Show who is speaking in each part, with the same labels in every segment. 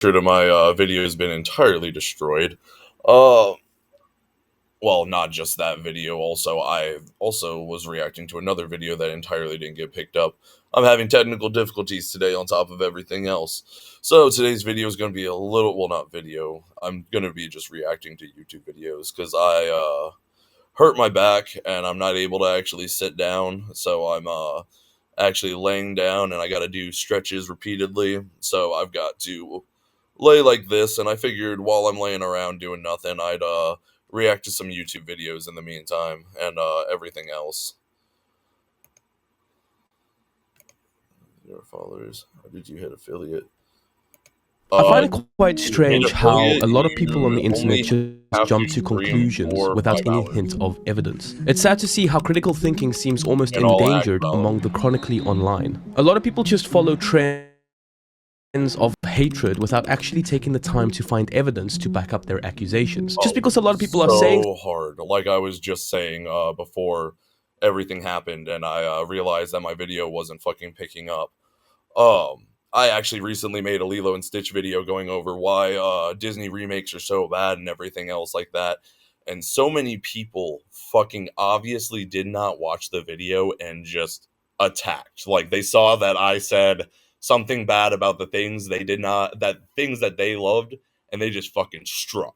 Speaker 1: to my video has been entirely destroyed. Uh, well, not just that video. Also, I also was reacting to another video that entirely didn't get picked up. I'm having technical difficulties today on top of everything else. So today's video is going to be a little, well, not video. I'm going to be just reacting to YouTube videos because I hurt my back and I'm not able to actually sit down. So I'm actually laying down and I got to do stretches repeatedly. So I've got to lay like this, and I figured while I'm laying around doing nothing, I'd react to some YouTube videos in the meantime and everything else. Your followers, how did you hit affiliate?
Speaker 2: I find it quite strange how
Speaker 1: affiliate,
Speaker 2: a lot of people on the
Speaker 1: you
Speaker 2: internet
Speaker 1: only
Speaker 2: just
Speaker 1: have
Speaker 2: jump
Speaker 1: to
Speaker 2: to
Speaker 1: stream
Speaker 2: conclusions
Speaker 1: for
Speaker 2: without
Speaker 1: 5
Speaker 2: any
Speaker 1: hours.
Speaker 2: hint of evidence. It's sad to see how critical thinking seems almost
Speaker 1: And all
Speaker 2: endangered
Speaker 1: act
Speaker 2: among the chronically online. A lot of people just follow trends of hatred without actually taking the time to find evidence to back up their accusations. Just because a lot of people are saying
Speaker 1: so hard, like I was just saying before everything happened, and I realized that my video wasn't fucking picking up. I actually recently made a Lilo and Stitch video going over why Disney remakes are so bad and everything else like that. And so many people fucking obviously did not watch the video and just attacked. Like they saw that I said something bad about the things they did not, that things that they loved, and they just fucking struck.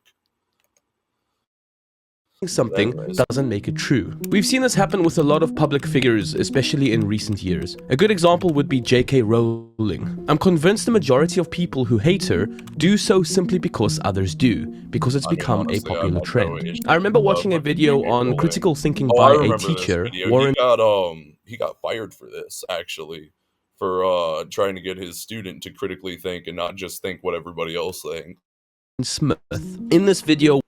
Speaker 2: something doesn't make it true. We've seen this happen with a lot of public figures, especially in recent years. A good example would be J.K. Rowling. I'm convinced the majority of people who hate her do so simply because others do, because it's become
Speaker 1: honestly,
Speaker 2: a popular
Speaker 1: no
Speaker 2: trend. I remember watching a video on critical thinking
Speaker 1: I
Speaker 2: by a
Speaker 1: remember this
Speaker 2: teacher,
Speaker 1: video.
Speaker 2: Warren
Speaker 1: He got fired for this, actually, for trying to get his student to critically think and not just think what everybody else thinks.
Speaker 2: Smith. In this video,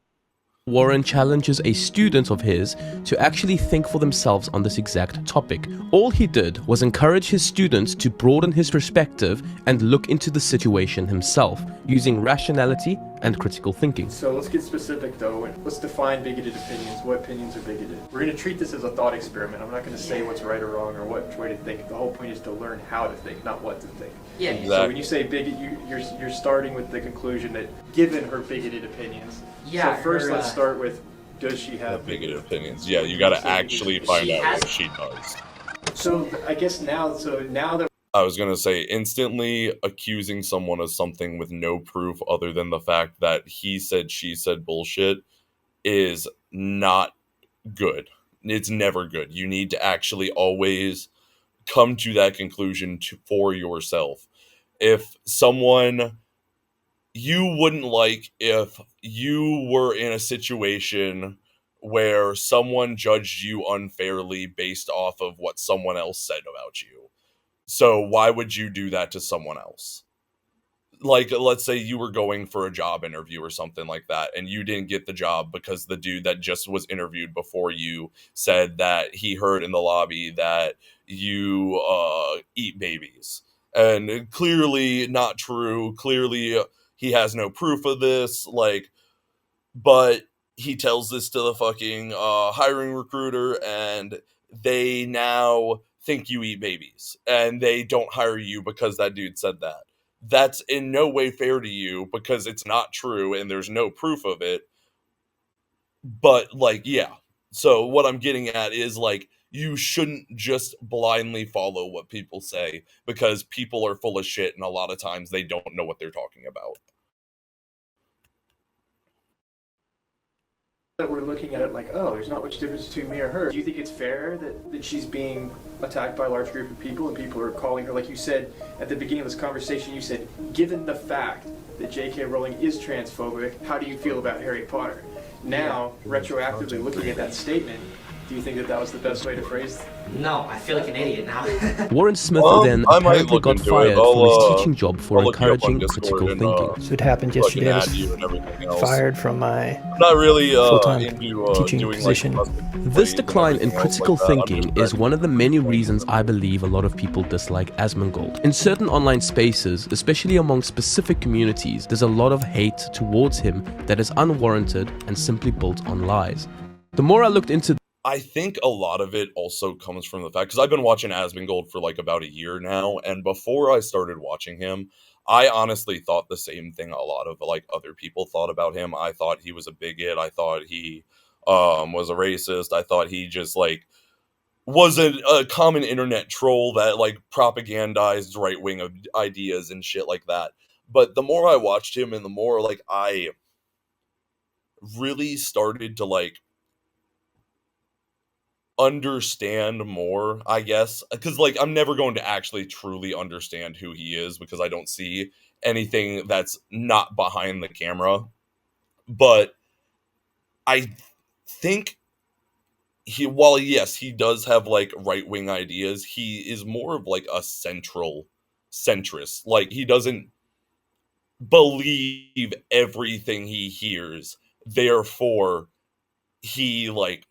Speaker 2: Warren challenges a student of his to actually think for themselves on this exact topic. All he did was encourage his students to broaden his perspective and look into the situation himself, using rationality and critical thinking.
Speaker 3: So let's get specific though. Let's define bigoted opinions. What opinions are bigoted? We're going to treat this as a thought experiment. I'm not going to say what's right or wrong or what way to think. The whole point is to learn how to think, not what to think.
Speaker 4: Yeah.
Speaker 1: Exactly.
Speaker 3: So when you say bigot, you're starting with the conclusion that given her bigoted opinions.
Speaker 4: Yeah.
Speaker 3: So first,
Speaker 4: her,
Speaker 3: let's start with, does she have
Speaker 1: Bigoted opinions. Yeah, you gotta actually find out what she does.
Speaker 3: So I guess now that
Speaker 1: I was gonna say, instantly accusing someone of something with no proof other than the fact that he said, she said bullshit is not good. It's never good. You need to actually always come to that conclusion for yourself. If someone you wouldn't like, if you were in a situation where someone judged you unfairly based off of what someone else said about you. So why would you do that to someone else? Like, let's say you were going for a job interview or something like that, and you didn't get the job because the dude that just was interviewed before you said that he heard in the lobby that you eat babies. And clearly not true. Clearly he has no proof of this. Like, but he tells this to the fucking hiring recruiter, and they now think you eat babies, and they don't hire you because that dude said that. That's in no way fair to you because it's not true and there's no proof of it. But, like, yeah. So what I'm getting at is, like, you shouldn't just blindly follow what people say because people are full of shit and a lot of times they don't know what they're talking about.
Speaker 3: we're looking at it like, oh, there's not much difference between me or her. Do you think it's fair that she's being attacked by a large group of people and people are calling her, like you said at the beginning of this conversation, you said, given the fact that J.K. Rowling is transphobic, how do you feel about Harry Potter? Now, retroactively looking at that statement, do you think that was the best way to phrase it?
Speaker 4: No, I feel like an idiot now.
Speaker 2: Warren Smith then
Speaker 1: I might
Speaker 2: apparently
Speaker 1: look
Speaker 2: got
Speaker 1: into it.
Speaker 2: fired from his
Speaker 1: I'll
Speaker 2: teaching job for
Speaker 1: look you up on
Speaker 2: encouraging
Speaker 1: Discord
Speaker 2: critical
Speaker 1: and,
Speaker 2: thinking.
Speaker 5: So it happened
Speaker 1: fucking
Speaker 5: yesterday. I
Speaker 1: add you
Speaker 5: was
Speaker 1: and everything else.
Speaker 5: fired from my
Speaker 1: I'm not really
Speaker 5: full-time
Speaker 1: into
Speaker 5: teaching
Speaker 1: doing
Speaker 5: position.
Speaker 1: like
Speaker 2: This decline in
Speaker 1: everything else
Speaker 2: critical
Speaker 1: like that. I'm
Speaker 2: thinking
Speaker 1: just
Speaker 2: is one of the many reasons I believe a lot of people dislike Asmongold. In certain online spaces, especially among specific communities, there's a lot of hate towards him that is unwarranted and simply built on lies. The more I looked into
Speaker 1: I think a lot of it also comes from the fact, because I've been watching Asmongold for like about a year now, and before I started watching him, I honestly thought the same thing a lot of like other people thought about him. I thought he was a bigot. I thought he was a racist. I thought he just like was a common internet troll that like propagandized right wing ideas and shit like that. But the more I watched him and the more like I really started to like understand more, I guess, because like I'm never going to actually truly understand who he is because I don't see anything that's not behind the camera. But I think while yes, he does have like right wing ideas, he is more of like a centrist. Like he doesn't believe everything he hears. Therefore, he like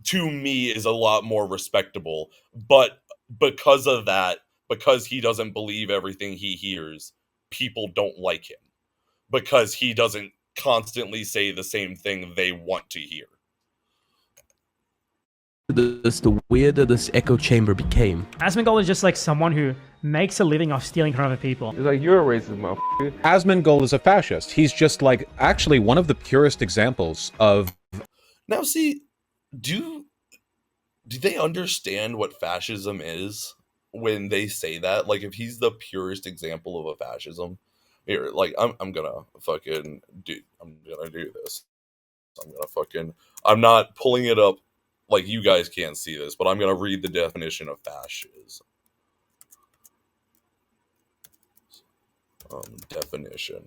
Speaker 1: to me is a lot more respectable. But because of that, because he doesn't believe everything he hears, people don't like him because he doesn't constantly say the same thing they want to hear.
Speaker 2: The weirder this echo chamber became.
Speaker 5: Asmongold is just like someone who makes a living off stealing from other people.
Speaker 6: It's like, you're a racist motherfucker.
Speaker 7: Asmongold is a fascist. He's just like actually one of the purest examples of.
Speaker 1: Now, see, do they understand what fascism is when they say that? Like, if he's the purest example of a fascism, here, like, I'm gonna fucking do. I'm gonna do this. I'm not pulling it up. Like, you guys can't see this, but I'm gonna read the definition of fascism. Definition.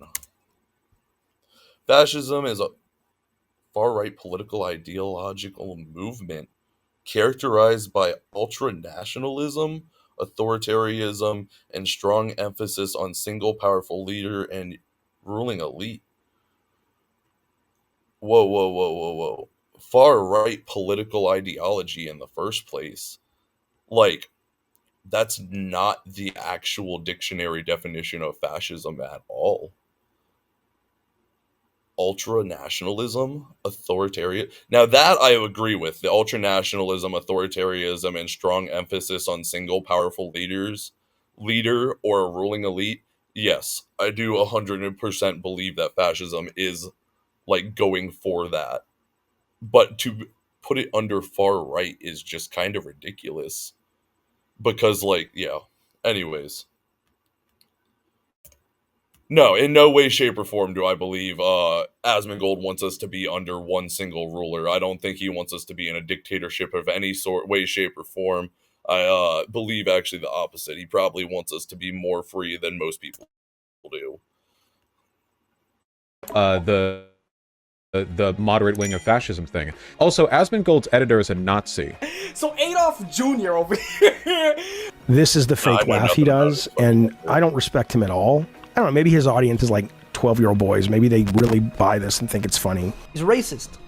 Speaker 1: Fascism is a far-right political ideological movement characterized by ultranationalism, authoritarianism, and strong emphasis on single powerful leader and ruling elite. Whoa. Far-right political ideology in the first place. Like, that's not the actual dictionary definition of fascism at all. Ultranationalism, authoritarian. Now that I agree with, the ultranationalism, authoritarianism, and strong emphasis on single powerful leader or a ruling elite. Yes, I do 100% believe that fascism is like going for that. But to put it under far right is just kind of ridiculous. Because like, yeah. Anyways. No, in no way, shape, or form do I believe Asmongold wants us to be under one single ruler. I don't think he wants us to be in a dictatorship of any sort, way, shape, or form. I believe actually the opposite. He probably wants us to be more free than most people do.
Speaker 7: The moderate wing of fascism thing. Also, Asmongold's editor is a Nazi.
Speaker 8: So Adolf Jr. over here.
Speaker 9: This is the fake laugh he does, and I don't respect him at all. I don't know, maybe his audience is like 12-year-old boys. Maybe they really buy this and think it's funny.
Speaker 8: He's racist.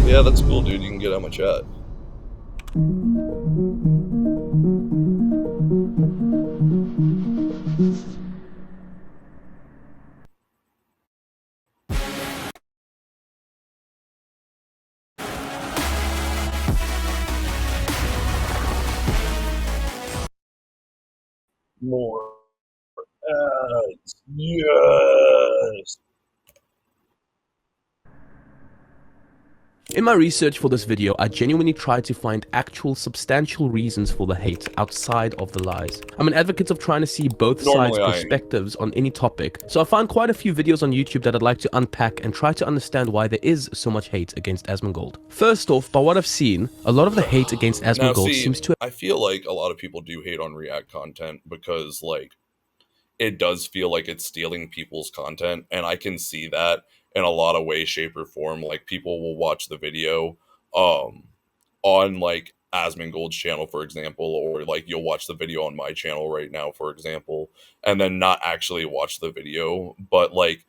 Speaker 1: Yeah, that's cool, dude. You can get on my chat. More ads. Yes.
Speaker 2: In my research for this video, I genuinely tried to find actual substantial reasons for the hate outside of the lies. I'm an advocate of trying to see both sides' perspectives on any topic, so I found quite a few videos on YouTube that I'd like to unpack and try to understand why there is so much hate against Asmongold. First off, by what I've seen, a lot of the hate against Asmongold seems to...
Speaker 1: I feel like a lot of people do hate on React content because, like, it does feel like it's stealing people's content, and I can see that in a lot of ways, shape, or form. Like, people will watch the video on like Asmongold's channel, for example, or like you'll watch the video on my channel right now, for example, and then not actually watch the video. But like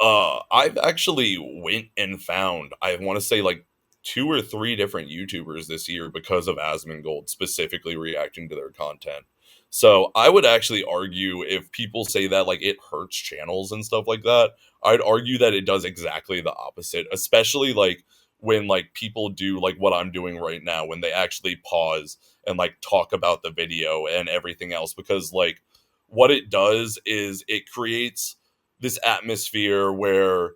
Speaker 1: I've actually went and found, I want to say like 2 or 3 different YouTubers this year because of Asmongold specifically reacting to their content. So I would actually argue, if people say that like it hurts channels and stuff like that, I'd argue that it does exactly the opposite, especially like when like people do like what I'm doing right now, when they actually pause and like talk about the video and everything else. Because like what it does is it creates this atmosphere where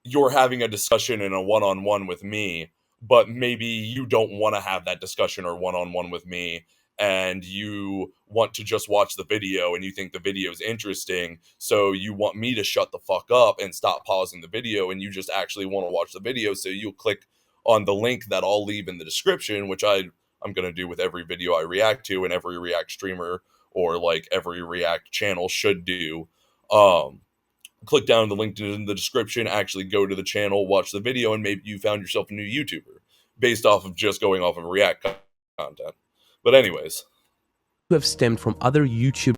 Speaker 1: you're having a discussion in a one-on-one with me, but maybe you don't want to have that discussion or one-on-one with me, and you want to just watch the video and you think the video is interesting, so you want me to shut the fuck up and stop pausing the video, and you just actually want to watch the video, so you'll click on the link that I'll leave in the description, which I'm going to do with every video I react to, and every React streamer or like every React channel should do. Click down the link in the description, actually go to the channel, watch the video, and maybe you found yourself a new YouTuber based off of just going off of React content. But anyways.
Speaker 2: Have stemmed from other YouTubers'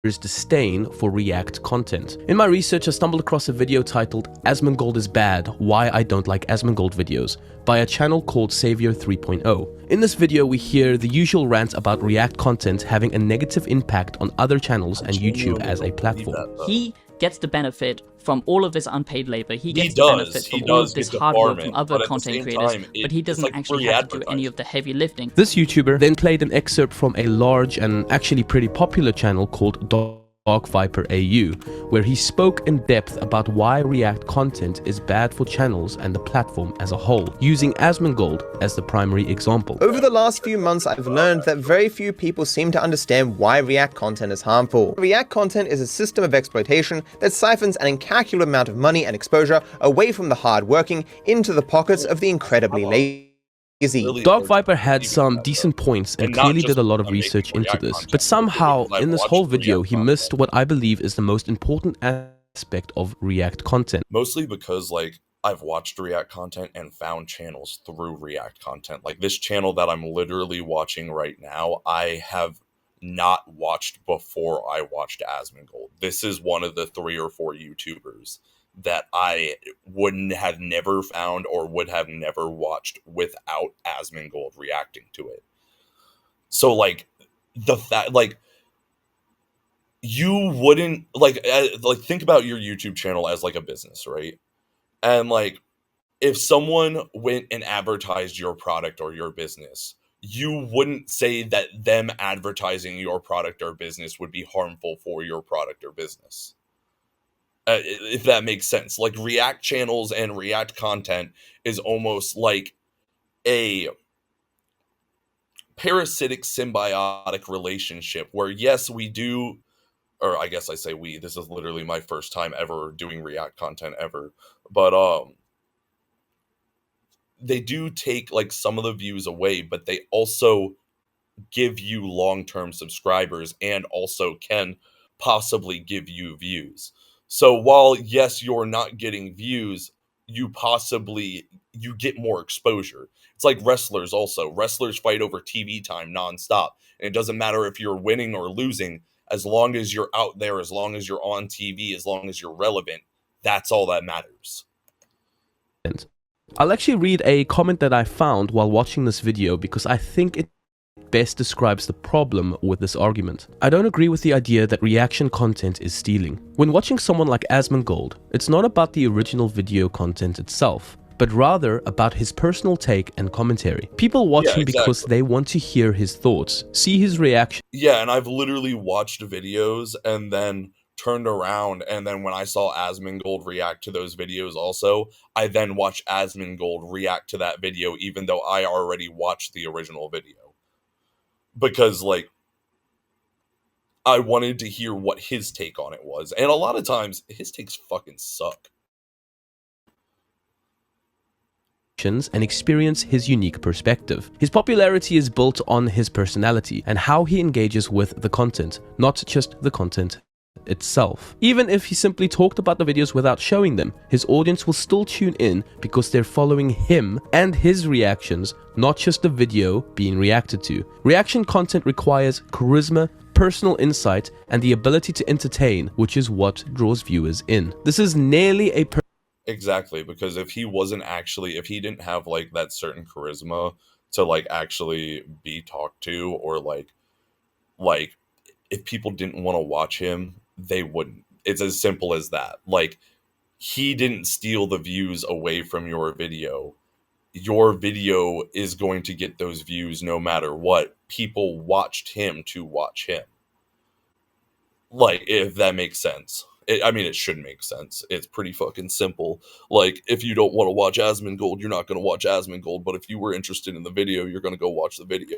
Speaker 2: disdain for React content. In my research, I stumbled across a video titled Asmongold is Bad, Why I Don't Like Asmongold Videos by a channel called Savior 3.0. In this video, we hear the usual rant about React content having a negative impact on other channels and YouTube as a platform.
Speaker 6: He gets the benefit from all of his unpaid labor. He gets the benefit from all of this hard work from other content creators, but he doesn't actually have to do any of the heavy lifting.
Speaker 2: This YouTuber then played an excerpt from a large and actually pretty popular channel called Dark Viper AU, where he spoke in depth about why React content is bad for channels and the platform as a whole, using Asmongold as the primary example.
Speaker 10: Over the last few months, I've learned that very few people seem to understand why React content is harmful. React content is a system of exploitation that siphons an incalculable amount of money and exposure away from the hard-working into the pockets of the incredibly lazy.
Speaker 2: Dark Viper had some decent points and clearly did a lot of research into this, but somehow in this whole video he missed what I believe is the most important aspect of React content.
Speaker 1: Mostly because like I've watched React content and found channels through React content. Like this channel that I'm literally watching right now, I have not watched before I watched Asmongold. This is one of the 3 or 4 YouTubers that I wouldn't have never found or would have never watched without Asmongold reacting to it. So like the fact, like you wouldn't like think about your YouTube channel as like a business, right? And like if someone went and advertised your product or your business, you wouldn't say that them advertising your product or business would be harmful for your product or business. If that makes sense. Like React channels and React content is almost like a parasitic symbiotic relationship where yes, we do, or I guess I say we, this is literally my first time ever doing React content ever, but they do take like some of the views away, but they also give you long-term subscribers and also can possibly give you views. So while, yes, you're not getting views, you get more exposure. It's like wrestlers also. Wrestlers fight over TV time nonstop. And it doesn't matter if you're winning or losing, as long as you're out there, as long as you're on TV, as long as you're relevant, that's all that matters.
Speaker 2: I'll actually read a comment that I found while watching this video because I think it best describes the problem with this argument. I don't agree with the idea that reaction content is stealing. When watching someone like Asmongold, it's not about the original video content itself, but rather about his personal take and commentary. People watch him because they want to hear his thoughts, see his reaction.
Speaker 1: Yeah, and I've literally watched videos and then turned around, and then when I saw Asmongold react to those videos also, I then watched Asmongold react to that video even though I already watched the original video. Because, like, I wanted to hear what his take on it was. And a lot of times, his takes fucking suck.
Speaker 2: And experience his unique perspective. His popularity is built on his personality and how he engages with the content, not just the content itself. Even if he simply talked about the videos without showing them, his audience will still tune in because they're following him and his reactions, not just the video being reacted to. Reaction content requires charisma, personal insight, and the ability to entertain, which is what draws viewers in. This is nearly a
Speaker 1: Exactly, because if he didn't have like that certain charisma to like actually be talked to, or like if people didn't want to watch him, they wouldn't. It's as simple as that. Like, he didn't steal the views away from your video. Your video is going to get those views no matter what. People watched him to watch him. Like, if that makes sense. I mean, it should make sense. It's pretty fucking simple. Like, if you don't want to watch Asmongold, you're not going to watch Asmongold, but if you were interested in the video, you're going to go watch the video.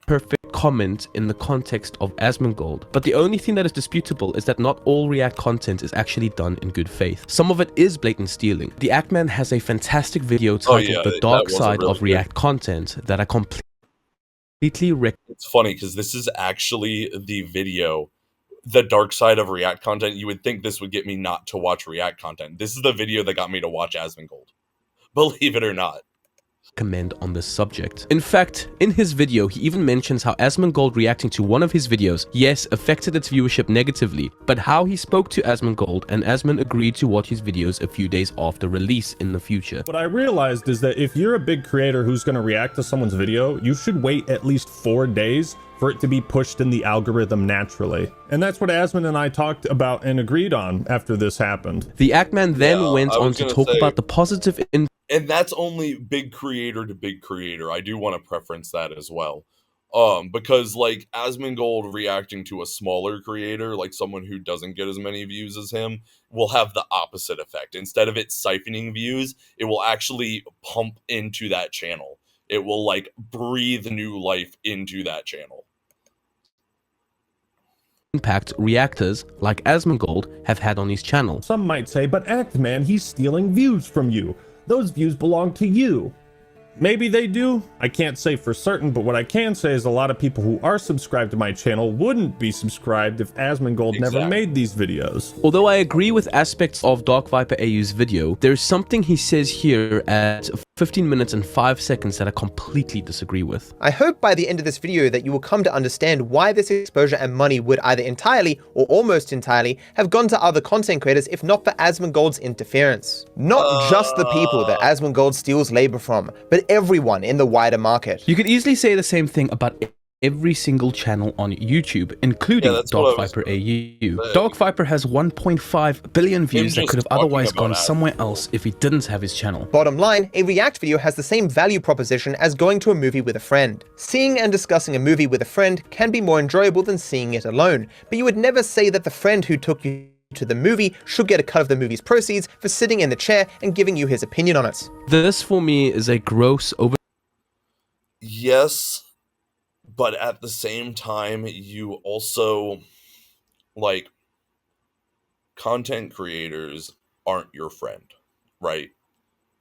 Speaker 2: Perfect comment in the context of Asmongold, but the only thing that is disputable is that not all React content is actually done in good faith. Some of it is blatant stealing. The Actman has a fantastic video titled The Dark Side of React Content that I completely
Speaker 1: It's funny because this is actually the video, The Dark Side of React Content. You would think this would get me not to watch React content. This is the video that got me to watch Asmongold. Believe it or not.
Speaker 2: Recommend on this subject. In fact, in his video, he even mentions how Asmongold reacting to one of his videos, yes, affected its viewership negatively, but how he spoke to Asmongold and Asmon agreed to watch his videos a few days after release in the future.
Speaker 11: What I realized is that if you're a big creator who's going to react to someone's video, you should wait at least 4 days for it to be pushed in the algorithm naturally. And that's what Asmon and I talked about and agreed on after this happened.
Speaker 2: The Actman then went on to talk about the positive
Speaker 1: and that's only big creator to big creator. I do want to preference that as well. Because like Asmongold reacting to a smaller creator, like someone who doesn't get as many views as him, will have the opposite effect. Instead of it siphoning views, it will actually pump into that channel. It will like breathe new life into that channel.
Speaker 2: Impact reactors like Asmongold have had on his channel.
Speaker 11: Some might say, but Actman, he's stealing views from you. Those views belong to you. Maybe they do. I can't say for certain, but what I can say is a lot of people who are subscribed to my channel wouldn't be subscribed if Asmongold never made these videos.
Speaker 2: Although I agree with aspects of Dark Viper AU's video, there's something he says here at 15 minutes and 5 seconds that I completely disagree with.
Speaker 10: I hope by the end of this video that you will come to understand why this exposure and money would either entirely or almost entirely have gone to other content creators if not for Asmongold's interference. Not just the people that Asmongold steals labor from, but everyone in the wider market.
Speaker 2: You could easily say the same thing about every single channel on YouTube, including Dark Viper AU. Dark Viper has 1.5 billion views that could have otherwise gone somewhere else if he didn't have his channel.
Speaker 10: Bottom line, a React video has the same value proposition as going to a movie with a friend. Seeing and discussing a movie with a friend can be more enjoyable than seeing it alone, but you would never say that the friend who took you to the movie should get a cut of the movie's proceeds for sitting in the chair and giving you his opinion on it.
Speaker 2: This for me is a gross over.
Speaker 1: Yes, but at the same time, you also, like, content creators aren't your friend, right?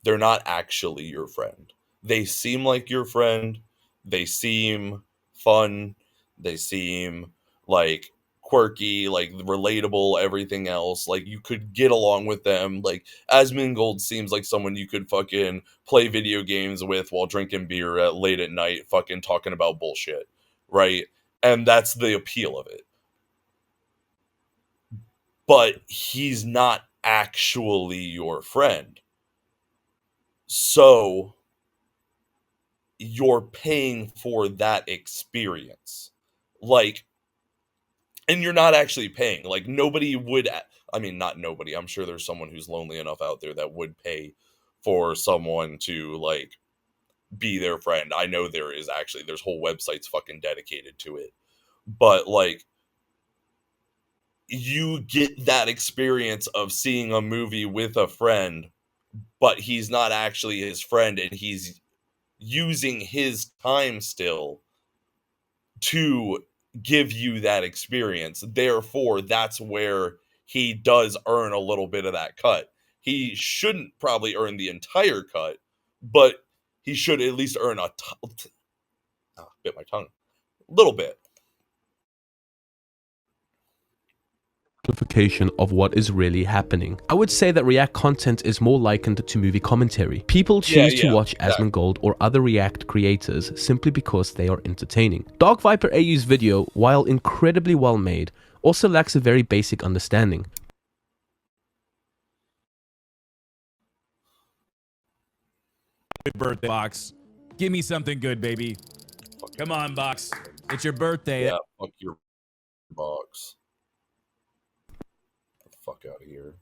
Speaker 1: They're not actually your friend. They seem like your friend. They seem fun. They seem, like, quirky, like relatable, everything else. Like, you could get along with them. Like, Asmongold seems like someone you could fucking play video games with while drinking beer at late at night, fucking talking about bullshit, right? And that's the appeal of it. But he's not actually your friend. So you're paying for that experience. Like, and you're not actually paying. Like, nobody would, I mean, not nobody. I'm sure there's someone who's lonely enough out there that would pay for someone to, like, be their friend. I know there is actually. There's whole websites fucking dedicated to it. But, like, you get that experience of seeing a movie with a friend, but he's not actually his friend, and he's using his time still to give you that experience. Therefore, that's where he does earn a little bit of that cut. He shouldn't probably earn the entire cut, but he should at least earn bit my tongue. A little bit.
Speaker 2: Of what is really happening. I would say that React content is more likened to movie commentary. People choose to watch Asmongold or other React creators simply because they are entertaining. Dark Viper AU's video, while incredibly well made, also lacks a very basic understanding.
Speaker 12: Birthday box. Give me something good, baby. Come on, box. It's your birthday.
Speaker 1: Yeah, fuck your box. Fuck out of here.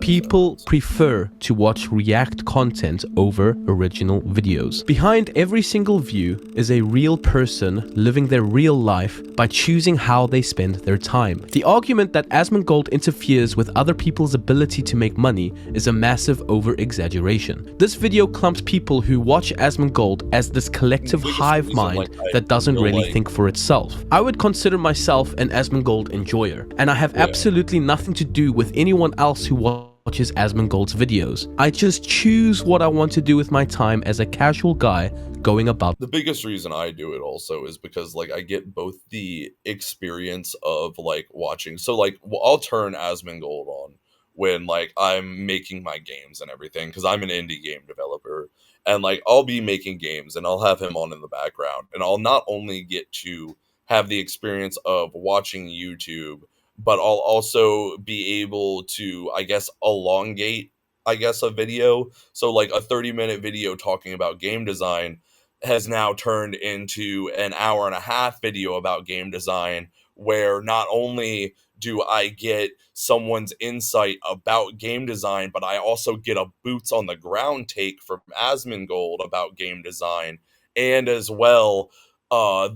Speaker 2: People prefer to watch react content over original videos. Behind every single view is a real person living their real life by choosing how they spend their time. The argument that Asmongold interferes with other people's ability to make money is a massive over-exaggeration. This video clumps people who watch Asmongold as this collective hive mind that doesn't really think for itself. I would consider myself an Asmongold enjoyer, and I have absolutely nothing to do with anyone else who watches Asmongold's videos. I just choose what I want to do with my time as a casual guy going about.
Speaker 1: The biggest reason I do it also is because like I get both the experience of like watching. So like I'll turn Asmongold on when like I'm making my games and everything, because I'm an indie game developer, and like I'll be making games and I'll have him on in the background, and I'll not only get to have the experience of watching YouTube, but I'll also be able to, I guess, elongate, I guess, a video. So like a 30-minute video talking about game design has now turned into an hour and a half video about game design, where not only do I get someone's insight about game design, but I also get a boots on the ground take from Asmongold about game design, and as well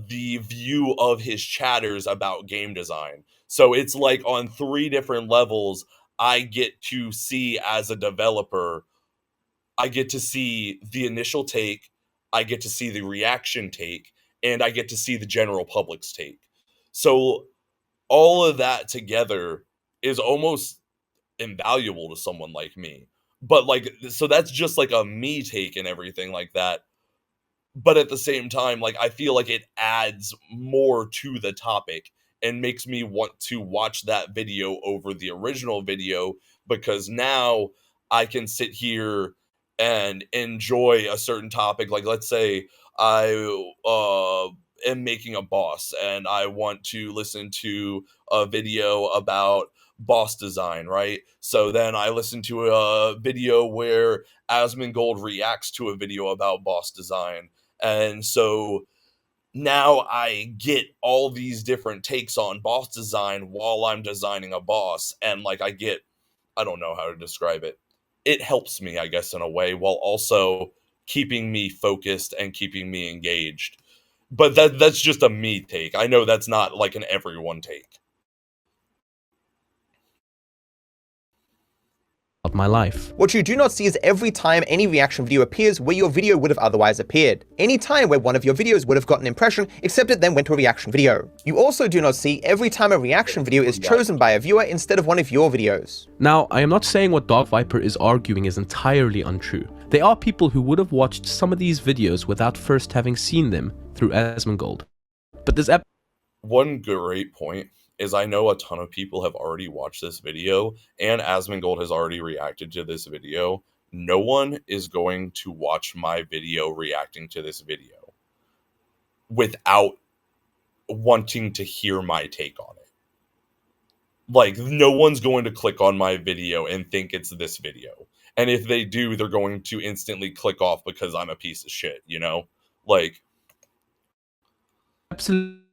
Speaker 1: the view of his chatters about game design. So it's like on 3 different levels, I get to see as a developer, I get to see the initial take, I get to see the reaction take, and I get to see the general public's take. So all of that together is almost invaluable to someone like me. But like, so that's just like a me take and everything like that. But at the same time, like, I feel like it adds more to the topic and makes me want to watch that video over the original video, because now I can sit here and enjoy a certain topic. Like, let's say I am making a boss and I want to listen to a video about boss design, right? So then I listen to a video where Asmongold reacts to a video about boss design. And so now I get all these different takes on boss design while I'm designing a boss. And like I don't know how to describe it. It helps me, I guess, in a way, while also keeping me focused and keeping me engaged. But that's just a me take. I know that's not like an everyone take.
Speaker 2: Of my life.
Speaker 10: What you do not see is every time any reaction video appears where your video would have otherwise appeared. Any time where one of your videos would have gotten an impression, except it then went to a reaction video. You also do not see every time a reaction video is chosen by a viewer instead of one of your videos.
Speaker 2: Now, I am not saying what Dark Viper is arguing is entirely untrue. There are people who would have watched some of these videos without first having seen them through Asmongold. But this
Speaker 1: one great point is I know a ton of people have already watched this video, and Asmongold has already reacted to this video. No one is going to watch my video reacting to this video without wanting to hear my take on it. Like, no one's going to click on my video and think it's this video. And if they do, they're going to instantly click off because I'm a piece of shit, you know? Like,
Speaker 2: absolutely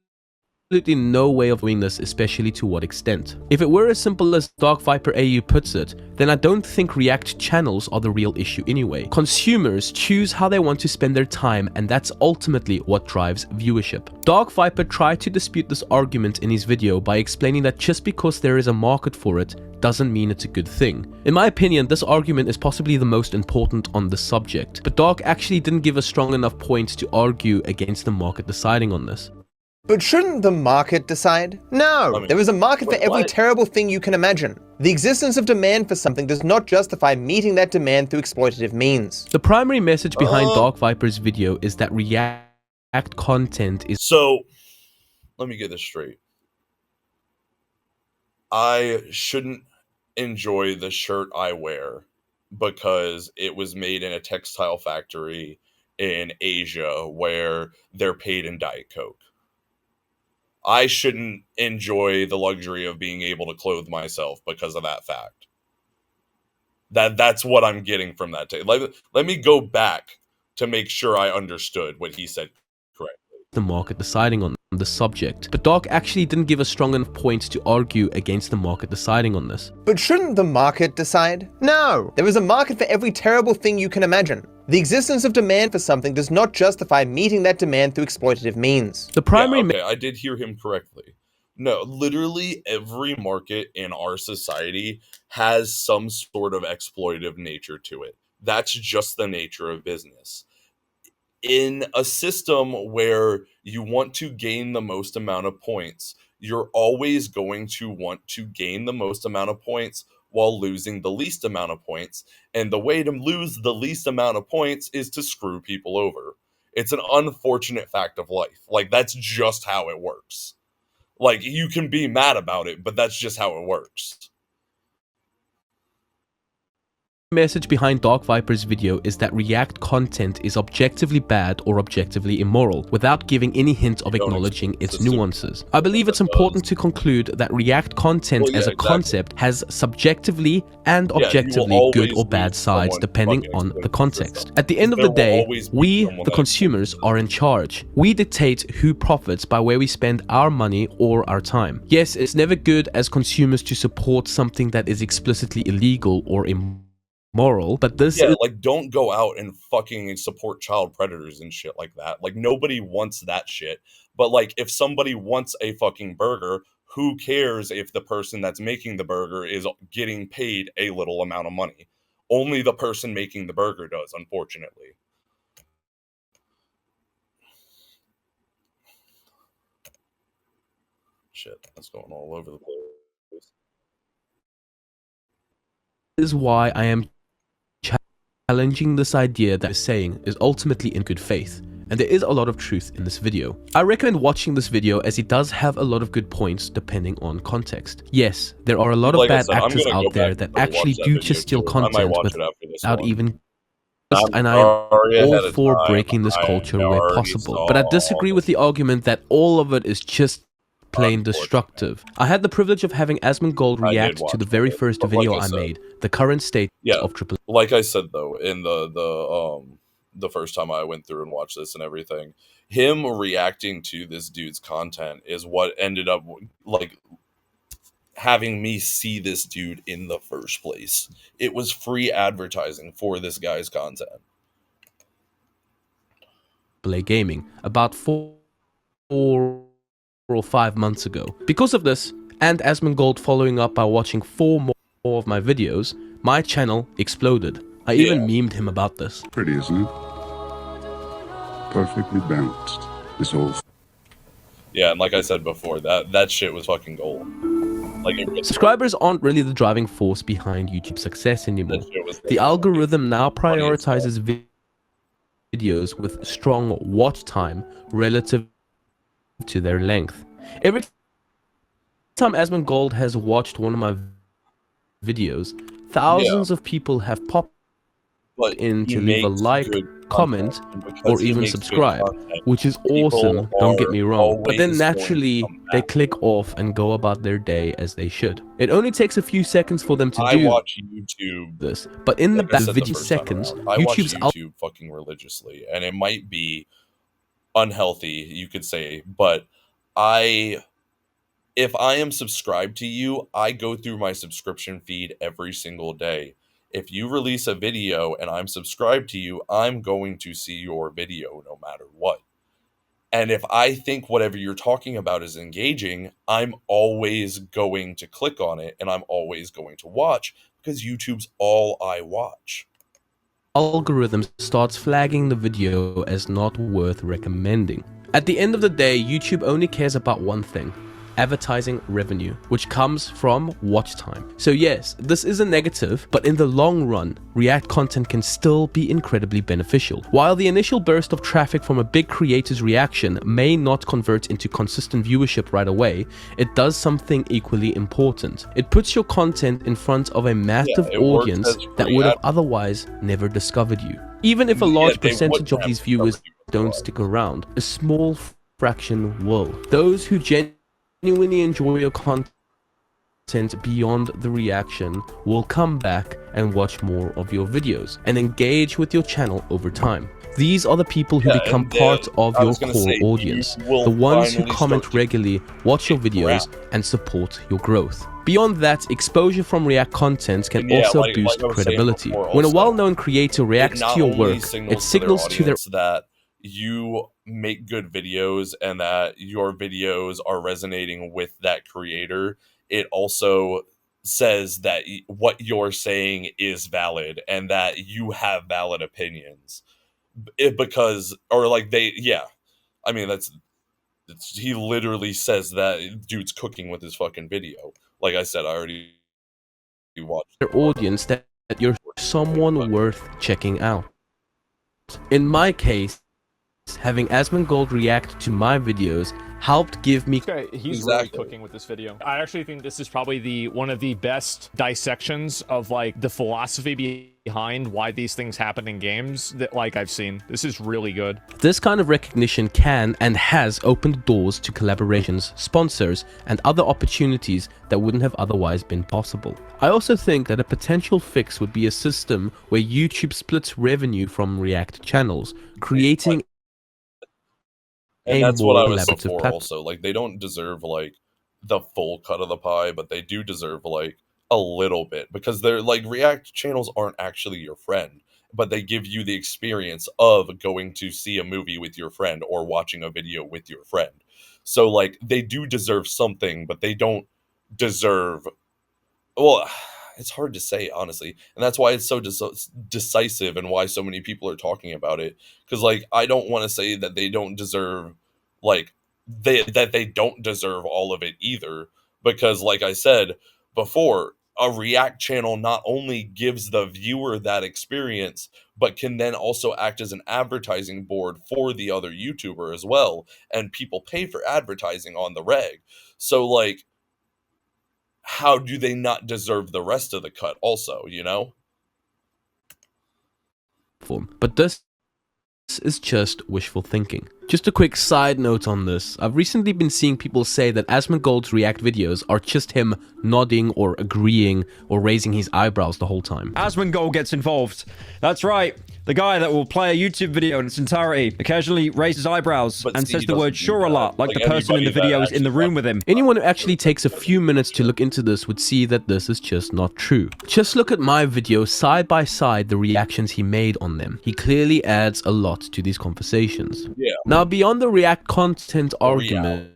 Speaker 2: no way of doing this, especially to what extent. If it were as simple as Dark Viper AU puts it, then I don't think react channels are the real issue anyway. Consumers choose how they want to spend their time, and that's ultimately what drives viewership. Dark Viper tried to dispute this argument in his video by explaining that just because there is a market for it doesn't mean it's a good thing. In my opinion, this argument is possibly the most important on the subject, but Dark actually didn't give a strong enough point to argue against the market deciding on this.
Speaker 10: But shouldn't the market decide? No, there is a market for every terrible thing you can imagine. The existence of demand for something does not justify meeting that demand through exploitative means.
Speaker 2: The primary message behind Dark Viper's video is that react content is...
Speaker 1: So, let me get this straight. I shouldn't enjoy the shirt I wear because it was made in a textile factory in Asia where they're paid in Diet Coke. I shouldn't enjoy the luxury of being able to clothe myself because of that fact. That's what I'm getting from that take. Let me go back to make sure I understood what he said correctly.
Speaker 2: The market deciding on the subject, but Doc actually didn't give a strong enough point to argue against the market deciding on this.
Speaker 10: But shouldn't the market decide? No! There is a market for every terrible thing you can imagine. The existence of demand for something does not justify meeting that demand through exploitative means.
Speaker 2: The primary...
Speaker 1: okay, I did hear him correctly. No, literally every market in our society has some sort of exploitative nature to it. That's just the nature of business. In a system where you want to gain the most amount of points, you're always going to want to gain the most amount of points while losing the least amount of points. And the way to lose the least amount of points is to screw people over. It's an unfortunate fact of life. Like, that's just how it works. Like, you can be mad about it, but that's just how it works.
Speaker 2: Message behind Dark Viper's video is that React content is objectively bad or objectively immoral, without giving any hint of acknowledging its nuances. I believe it's important to conclude that React content as a concept has subjectively and objectively good or bad sides depending on the context. At the end of the day, we, the consumers, are in charge. We dictate who profits by where we spend our money or our time. Yes, it's never good as consumers to support something that is explicitly illegal or immoral. But this is
Speaker 1: like, don't go out and fucking support child predators and shit like that. Like, nobody wants that shit. But like, if somebody wants a fucking burger, who cares if the person that's making the burger is getting paid a little amount of money? Only the person making the burger does, unfortunately. Shit, that's going all over the place.
Speaker 2: This is why I am challenging this idea that is saying is ultimately in good faith, and there is a lot of truth in this video. I recommend watching this video as it does have a lot of good points depending on context. Yes, there are a lot of bad actors out there that actually do just steal content without even... And I am all for breaking this culture where possible, but I disagree with the argument that all of it is just plain destructive. I had the privilege of having Asmongold react to the very first video I made, the current state of Triple.
Speaker 1: Like I said though, in the first time I went through and watched this and everything, him reacting to this dude's content is what ended up like having me see this dude in the first place. It was free advertising for this guy's content.
Speaker 2: Play gaming about 4 or 5 months ago. Because of this, and Asmongold following up by watching 4 more of my videos, my channel exploded. I even memed him about this.
Speaker 13: Pretty, isn't it? Perfectly balanced. This whole...
Speaker 1: Yeah, and like I said before, that shit was fucking gold. Like,
Speaker 2: subscribers aren't really the driving force behind YouTube's success anymore. The algorithm now prioritizes videos with strong watch time relative to their length. Every time Asmongold has watched one of my videos, thousands of people have popped in to leave a like, comment, or even subscribe, which is awesome, don't get me wrong. But then naturally, they click off and go about their day as they should. It only takes a few seconds for them to do
Speaker 1: watch YouTube
Speaker 2: this, but in the back video seconds, YouTube's
Speaker 1: I watch YouTube fucking religiously, and it might be unhealthy, you could say, but if I am subscribed to you, I go through my subscription feed every single day. If you release a video and I'm subscribed to you, I'm going to see your video no matter what. And if I think whatever you're talking about is engaging, I'm always going to click on it and I'm always going to watch, because YouTube's all I watch.
Speaker 2: Algorithm starts flagging the video as not worth recommending. At the end of the day, YouTube only cares about one thing: advertising revenue, which comes from watch time. So yes, this is a negative, but in the long run, React content can still be incredibly beneficial. While the initial burst of traffic from a big creator's reaction may not convert into consistent viewership right away, it does something equally important. It puts your content in front of a massive audience that would have otherwise never discovered you. Even if a large percentage of these viewers don't stick around, a small fraction will. Those who genuinely enjoy your content beyond the reaction will come back and watch more of your videos and engage with your channel over time. These are the people who become part of your core audience, the ones who comment regularly, watch your videos, and support your growth. Beyond that, exposure from React content can also boost credibility. When a well-known creator reacts to your work, it signals to their
Speaker 1: that you make good videos and that your videos are resonating with that creator. It also says that what you're saying is valid and that you have valid opinions. Because, or like I mean, he literally says that dude's cooking with his fucking video. Like I said, I already watched
Speaker 2: their audience that you're someone worth checking out. In my case, having Asmongold react to my videos helped give me...
Speaker 14: He's really cooking with this video. I actually think this is probably one of the best dissections of like the philosophy behind why these things happen in games that I've seen. This is really good.
Speaker 2: This kind of recognition can and has opened doors to collaborations, sponsors, and other opportunities that wouldn't have otherwise been possible. I also think that a potential fix would be a system where YouTube splits revenue from React channels, creating
Speaker 1: and that's what I was saying before also. Like, they don't deserve, like, the full cut of the pie, but they do deserve, like, a little bit. Because they're, like, React channels aren't actually your friend, but they give you the experience of going to see a movie with your friend or watching a video with your friend. So, like, they do deserve something, but they don't deserve... Well, it's hard to say, honestly. And that's why it's so decisive and why so many people are talking about it. Because, like, I don't want to say that they don't deserve, like, that they don't deserve all of it either. Because, like I said before, a React channel not only gives the viewer that experience, but can then also act as an advertising board for the other YouTuber as well. And people pay for advertising on the reg. So, like, how do they not deserve the rest of the cut also, you know?
Speaker 2: But this is just wishful thinking. Just a quick side note on this. I've recently been seeing people say that Asmongold's React videos are just him nodding or agreeing or raising his eyebrows the whole time.
Speaker 15: Asmongold gets involved. That's right. The guy that will play a YouTube video in its entirety occasionally raises eyebrows and says the word sure a lot, like the person in the video is in the room with him.
Speaker 2: Anyone who actually takes a few minutes to look into this would see that this is just not true. Just look at my videos side by side, the reactions he made on them. He clearly adds a lot to these conversations.
Speaker 1: Yeah.
Speaker 2: Now, beyond the React content argument,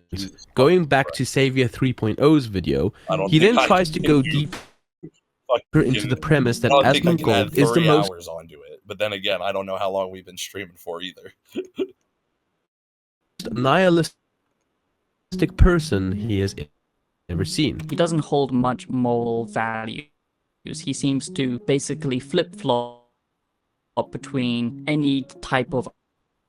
Speaker 2: going back to Savior 3.0's video, he then tries to go deeper into the premise that Asmongold is the most
Speaker 1: hours onto it. But then again, I don't know how long we've been streaming for either.
Speaker 2: nihilistic person he has ever seen.
Speaker 6: He doesn't hold much moral values. He seems to basically flip-flop between any type of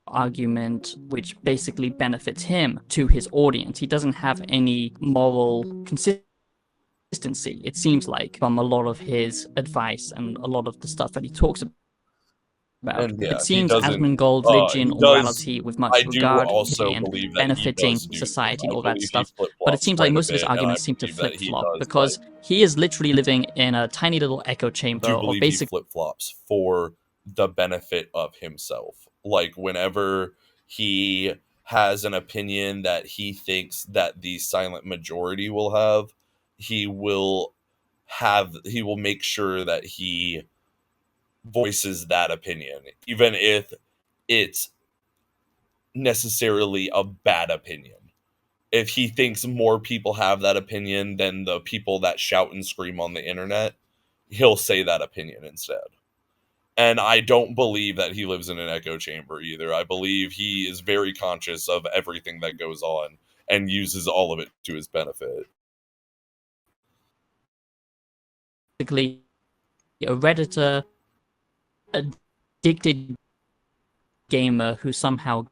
Speaker 6: argument which basically benefits him to his audience. He doesn't have any moral consistency, it seems like, from a lot of his advice and a lot of the stuff that he talks about.
Speaker 1: Yeah,
Speaker 6: it seems Asmongold lives in morality with much regard and benefiting society and all that stuff. But it seems like most of his arguments seem to flip-flop because he is literally living in a tiny little echo chamber.
Speaker 1: I do believe he flip-flops for the benefit of himself. Like, whenever he has an opinion that he thinks that the silent majority will have, he will make sure that he voices that opinion, even if it's necessarily a bad opinion. If he thinks more people have that opinion than the people that shout and scream on the internet, he'll say that opinion instead. And I don't believe that he lives in an echo chamber either. I believe he is very conscious of everything that goes on and uses all of it to his benefit.
Speaker 6: Basically, a Redditor, addicted gamer who somehow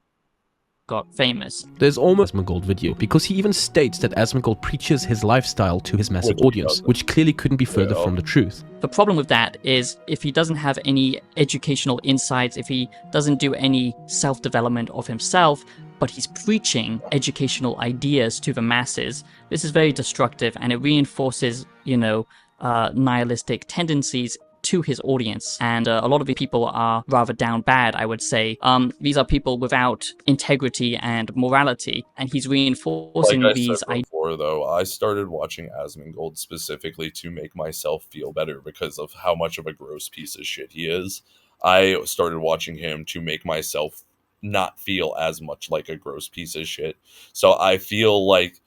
Speaker 6: got famous.
Speaker 2: There's almost Asmongold video because he even states that Asmongold preaches his lifestyle to his massive audience, which clearly couldn't be further from the truth.
Speaker 6: The problem with that is if he doesn't have any educational insights, if he doesn't do any self-development of himself, but he's preaching educational ideas to the masses, this is very destructive and it reinforces, nihilistic tendencies to his audience, and a lot of the people are rather down bad, I would say. These are people without integrity and morality, and he's reinforcing
Speaker 1: Like I
Speaker 6: these
Speaker 1: said before, though, I started watching Asmongold specifically to make myself feel better because of how much of a gross piece of shit he is. I started watching him to make myself not feel as much like a gross piece of shit. So I feel like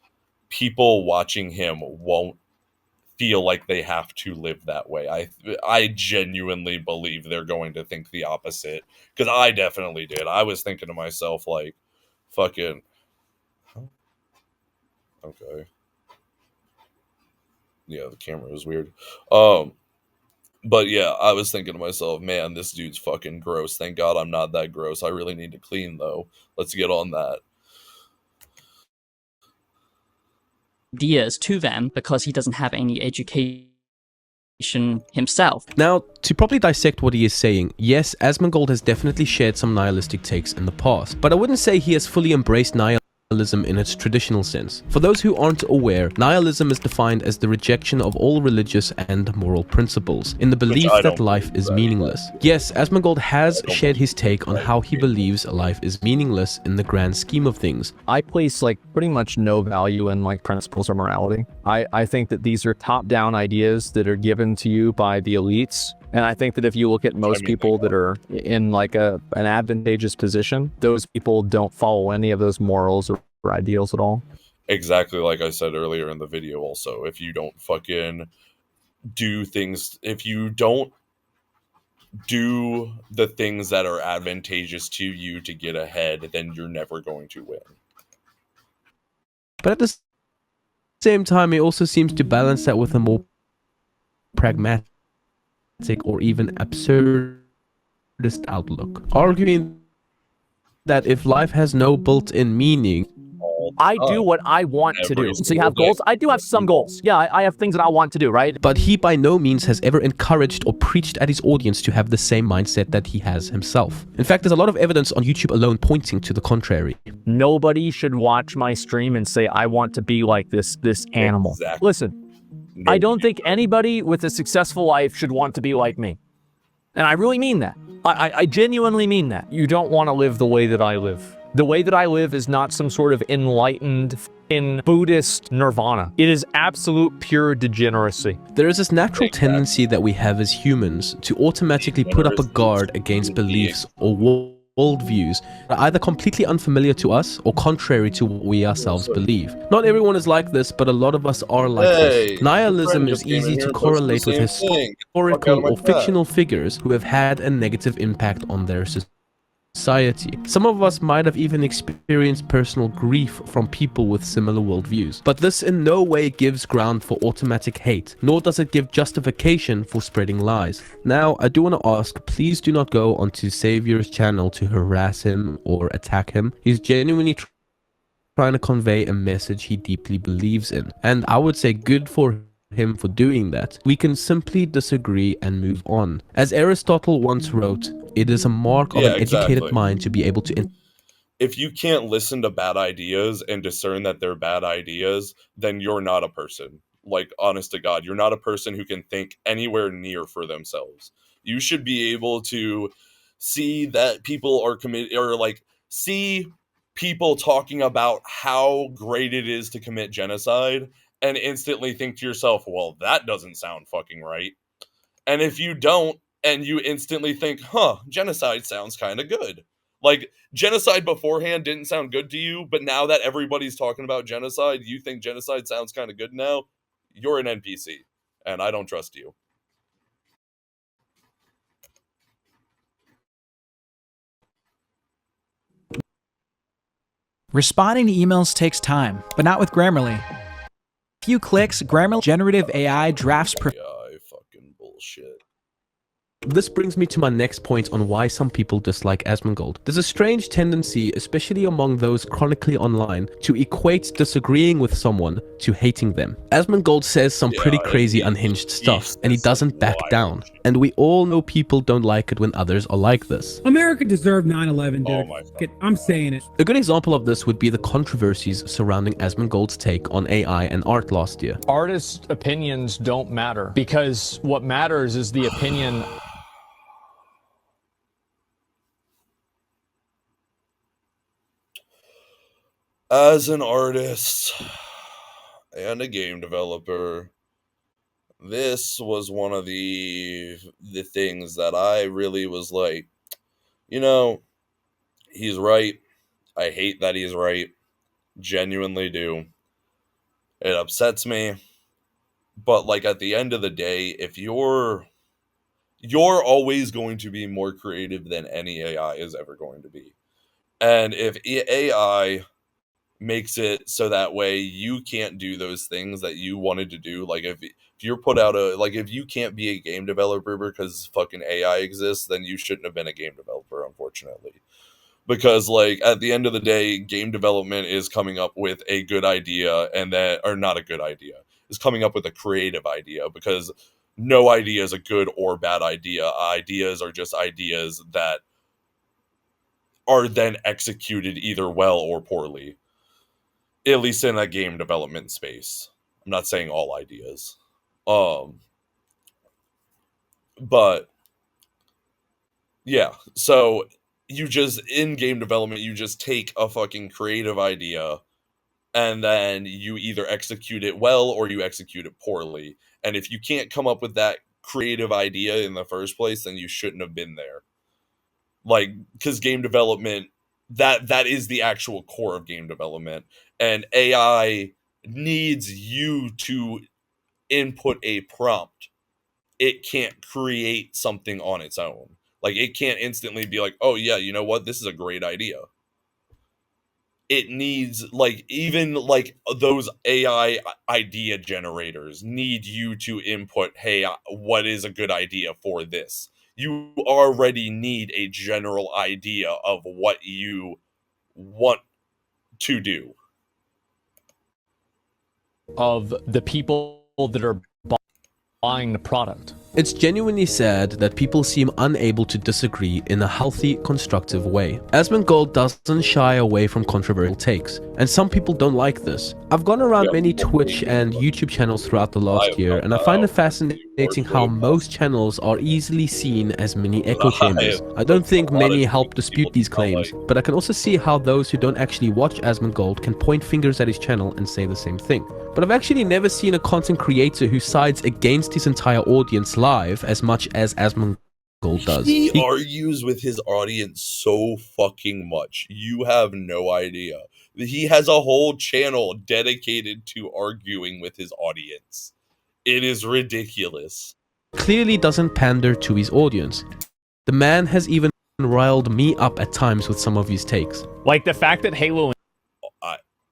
Speaker 1: people watching him won't feel like they have to live that way. I genuinely believe they're going to think the opposite, because I definitely did. I was thinking to myself like, fucking okay, yeah, the camera is weird. But yeah, I was thinking to myself, man, this dude's fucking gross. Thank God I'm not that gross. I really need to clean though. Let's get on that.
Speaker 6: Ideas to them because he doesn't have any education himself.
Speaker 2: Now, to properly dissect what he is saying, yes, Asmongold has definitely shared some nihilistic takes in the past, but I wouldn't say he has fully embraced nihilism in its traditional sense. For those who aren't aware, nihilism is defined as the rejection of all religious and moral principles, in the belief that life is meaningless. Yes, Asmongold has shared his take on how he believes life is meaningless in the grand scheme of things.
Speaker 16: I place like pretty much no value in like principles or morality. I think that these are top-down ideas that are given to you by the elites. And I think that if you look at most people that are in like an advantageous position, those people don't follow any of those morals or ideals at all.
Speaker 1: Exactly like I said earlier in the video also. If you don't fucking do things, if you don't do the things that are advantageous to you to get ahead, then you're never going to win.
Speaker 2: But at the same time, he also seems to balance that with a more pragmatic or even absurdist outlook, arguing that if life has no built-in meaning,
Speaker 8: I do what I want to do. So you have goals? I do have some goals. Yeah, I have things that I want to do, right?
Speaker 2: But he by no means has ever encouraged or preached at his audience to have the same mindset that he has himself. In fact, there's a lot of evidence on YouTube alone pointing to the contrary.
Speaker 8: Nobody should watch my stream and say, I want to be like this animal.
Speaker 1: Exactly.
Speaker 8: Listen, I don't think anybody with a successful life should want to be like me. And I really mean that. I genuinely mean that. You don't want to live the way that I live. The way that I live is not some sort of enlightened in Buddhist nirvana. It is absolute pure degeneracy.
Speaker 2: There is this natural tendency that we have as humans to automatically put up a guard against beliefs or worldviews that are either completely unfamiliar to us or contrary to what we ourselves believe. Not everyone is like this, but a lot of us are like this. Nihilism is easy to correlate with historical or fictional figures who have had a negative impact on their society. Some of us might have even experienced personal grief from people with similar worldviews. But this in no way gives ground for automatic hate, nor does it give justification for spreading lies. Now, I do want to ask, please do not go onto Savior's channel to harass him or attack him. He's genuinely trying to convey a message he deeply believes in. And I would say good for him for doing that. We can simply disagree and move on. As Aristotle once wrote, it is a mark of an educated mind to be able to...
Speaker 1: If you can't listen to bad ideas and discern that they're bad ideas, then you're not a person. Like, honest to God, you're not a person who can think anywhere near for themselves. You should be able to see that people are committed, or like, see people talking about how great it is to commit genocide and instantly think to yourself, well, that doesn't sound fucking right. And if you don't, and you instantly think, huh, genocide sounds kind of good. Like, genocide beforehand didn't sound good to you, but now that everybody's talking about genocide, you think genocide sounds kind of good now? You're an NPC, and I don't trust you.
Speaker 17: Responding to emails takes time, but not with Grammarly. Few clicks, Grammarly generative AI drafts
Speaker 1: AI fucking bullshit.
Speaker 2: This brings me to my next point on why some people dislike Asmongold. There's a strange tendency, especially among those chronically online, to equate disagreeing with someone to hating them. Asmongold says some pretty crazy unhinged stuff, and he doesn't back down. And we all know people don't like it when others are like this.
Speaker 18: America deserved 9/11, dude. I'm saying it.
Speaker 2: A good example of this would be the controversies surrounding Asmongold's take on AI and art last year.
Speaker 14: Artists' opinions don't matter because what matters is the opinion.
Speaker 1: As an artist and a game developer, this was one of the things that I really was like, you know, he's right. I hate that he's right. Genuinely do. It upsets me. But like at the end of the day, if you're always going to be more creative than any AI is ever going to be. And if AI makes it so that way you can't do those things that you wanted to do, like if you're put out if you can't be a game developer because fucking AI exists, then you shouldn't have been a game developer, unfortunately. Because like at the end of the day, game development is coming up with a good idea, or not a good idea, is coming up with a creative idea, because no idea is a good or bad idea. Ideas are just ideas that are then executed either well or poorly. At least in that game development space. I'm not saying all ideas. But yeah, so you just, in game development, you just take a fucking creative idea and then you either execute it well or you execute it poorly. And if you can't come up with that creative idea in the first place, then you shouldn't have been there. Like, because game development, that is the actual core of game development. And AI needs you to input a prompt. It can't create something on its own. Like, it can't instantly be like, oh yeah, you know what? This is a great idea. It needs, like, even like those AI idea generators need you to input, hey, what is a good idea for this? You already need a general idea of what you want to do.
Speaker 14: Of the people that are buying the product.
Speaker 2: It's genuinely sad that people seem unable to disagree in a healthy, constructive way. Asmongold doesn't shy away from controversial takes, and some people don't like this. I've gone around many Twitch and YouTube channels throughout the last year, and I find it fascinating how most channels are easily seen as mini echo chambers. I don't think many help dispute these claims, but I can also see how those who don't actually watch Asmongold can point fingers at his channel and say the same thing. But I've actually never seen a content creator who sides against his entire audience live as much as Asmongold does.
Speaker 1: He argues with his audience so fucking much. You have no idea. He has a whole channel dedicated to arguing with his audience. It is ridiculous.
Speaker 2: Clearly doesn't pander to his audience. The man has even riled me up at times with some of his takes.
Speaker 14: Like the fact that Halo...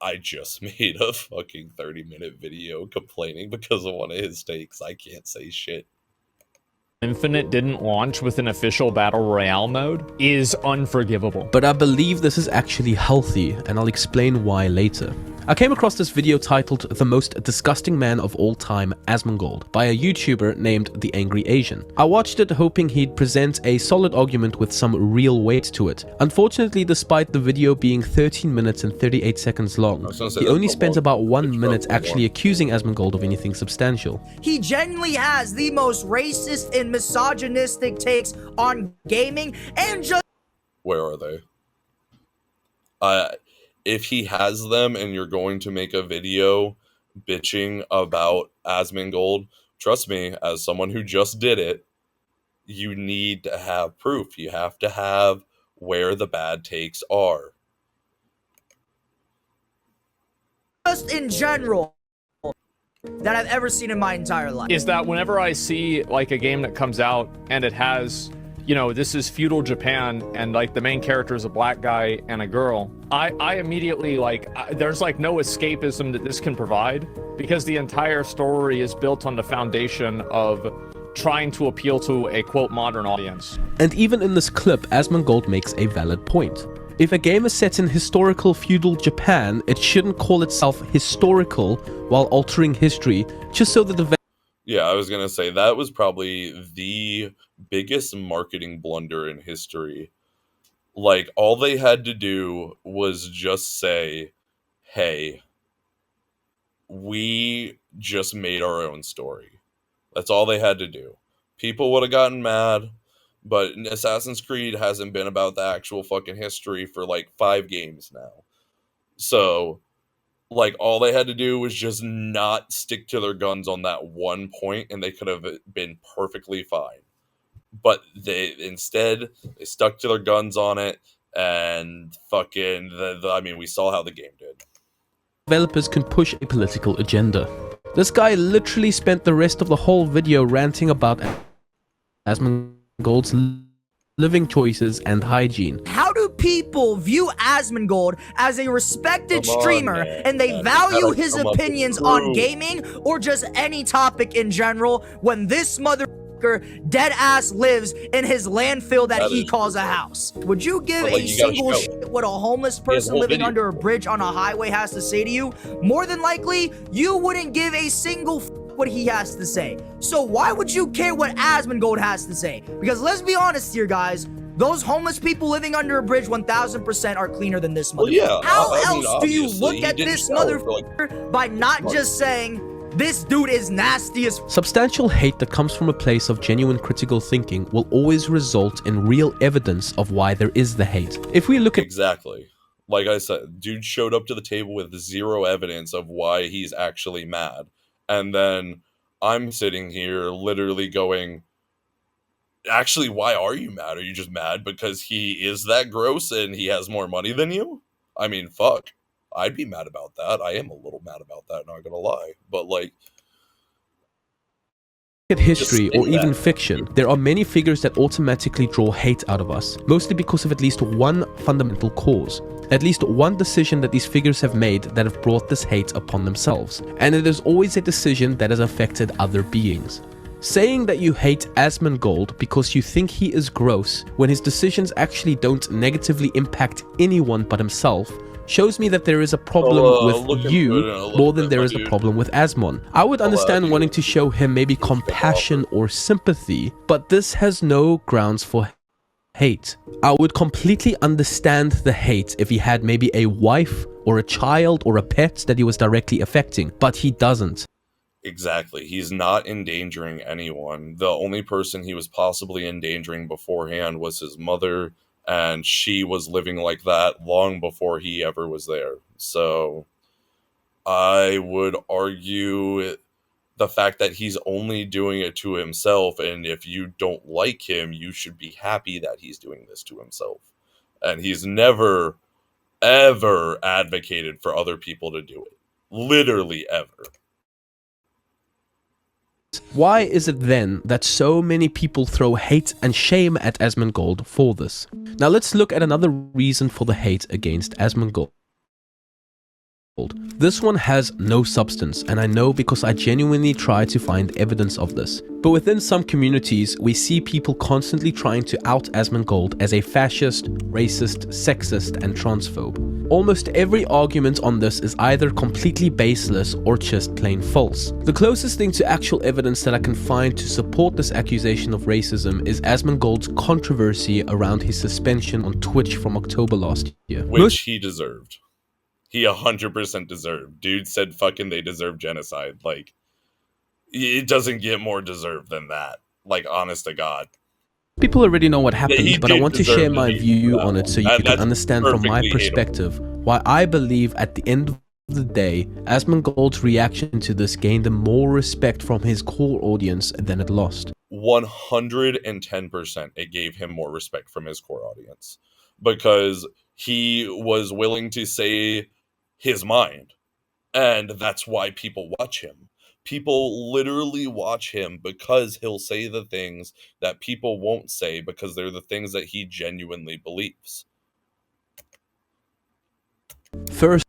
Speaker 1: I just made a fucking 30-minute video complaining because of one of his takes. I can't say shit.
Speaker 14: Infinite didn't launch with an official Battle Royale mode is unforgivable.
Speaker 2: But I believe this is actually healthy, and I'll explain why later. I came across this video titled The Most Disgusting Man of All Time, Asmongold, by a YouTuber named The Angry Asian. I watched it hoping he'd present a solid argument with some real weight to it. Unfortunately, despite the video being 13 minutes and 38 seconds long, he only spent about 1 minute actually accusing Asmongold of anything substantial.
Speaker 19: He genuinely has the most racist and misogynistic takes on gaming and just...
Speaker 1: Where are they? If he has them and you're going to make a video bitching about Asmongold, trust me, as someone who just did it, you need to have proof. You have to have where the bad takes are.
Speaker 19: Just in general that I've ever seen in my entire life.
Speaker 14: Is that whenever I see like a game that comes out and it has, you know, this is feudal Japan and like the main character is a black guy and a girl, I immediately there's like no escapism that this can provide, because the entire story is built on the foundation of trying to appeal to a quote modern audience.
Speaker 2: And even in this clip, Asmongold makes a valid point. If a game is set in historical feudal Japan, it shouldn't call itself historical while altering history just so that the...
Speaker 1: Yeah, I was gonna say, that was probably the biggest marketing blunder in history. Like, all they had to do was just say, hey, we just made our own story. That's all they had to do. People would have gotten mad, but Assassin's Creed hasn't been about the actual fucking history for like 5 games now. So, like, all they had to do was just not stick to their guns on that one point, and they could have been perfectly fine. But they stuck to their guns on it, and fucking, I mean, we saw how the game did.
Speaker 2: Developers can push a political agenda. This guy literally spent the rest of the whole video ranting about Asmongold's living choices and hygiene.
Speaker 19: How do people view Asmongold as a respected streamer and they value his opinions on gaming or just any topic in general when this motherfucker dead ass lives in his landfill that he calls a house? Would you give a single shit what a homeless person living under a bridge on a highway has to say to you? More than likely, you wouldn't give a single what he has to say. So why would you care what Asmongold has to say? Because let's be honest here, guys. Those homeless people living under a bridge 1000% are cleaner than this motherfucker.
Speaker 1: Well, yeah,
Speaker 19: how else do you look at this motherfucker by not just saying, this dude is nasty as...
Speaker 2: Substantial hate that comes from a place of genuine critical thinking will always result in real evidence of why there is the hate. If we look at...
Speaker 1: Exactly. Like I said, dude showed up to the table with 0 evidence of why he's actually mad. And then I'm sitting here literally going, actually, why are you mad? Are you just mad because he is that gross and he has more money than you? I mean, fuck. I'd be mad about that. I am a little mad about that, not gonna lie. But, like...
Speaker 2: at history or even fiction, there are many figures that automatically draw hate out of us, mostly because of at least one fundamental cause. At least one decision that these figures have made that have brought this hate upon themselves. And it is always a decision that has affected other beings. Saying that you hate Asmongold because you think he is gross when his decisions actually don't negatively impact anyone but himself shows me that there is a problem with you more than there is a problem with Asmon. I would understand wanting to show him maybe compassion or sympathy, but this has no grounds for hate. I would completely understand the hate if he had maybe a wife or a child or a pet that he was directly affecting, but he doesn't.
Speaker 1: Exactly. He's not endangering anyone. The only person he was possibly endangering beforehand was his mother, and she was living like that long before he ever was there. So I would argue the fact that he's only doing it to himself, and if you don't like him, you should be happy that he's doing this to himself. And he's never, ever advocated for other people to do it. Literally ever.
Speaker 2: Why is it then that so many people throw hate and shame at Asmongold for this? Now let's look at another reason for the hate against Asmongold. This one has no substance, and I know because I genuinely try to find evidence of this. But within some communities, we see people constantly trying to out Asmongold as a fascist, racist, sexist, and transphobe. Almost every argument on this is either completely baseless or just plain false. The closest thing to actual evidence that I can find to support this accusation of racism is Asmongold's controversy around his suspension on Twitch from October last year.
Speaker 1: Which he deserved. He 100% deserved. Dude said fucking they deserve genocide. Like, it doesn't get more deserved than that. Like, honest to God.
Speaker 2: People already know what happened, but I want to share my view on it so you can understand from my perspective why I believe at the end of the day, Asmongold's reaction to this gained him more respect from his core audience than it lost.
Speaker 1: 110% it gave him more respect from his core audience. Because he was willing to say his mind. And that's why people watch him. People literally watch him because he'll say the things that people won't say because they're the things that he genuinely believes.
Speaker 2: First,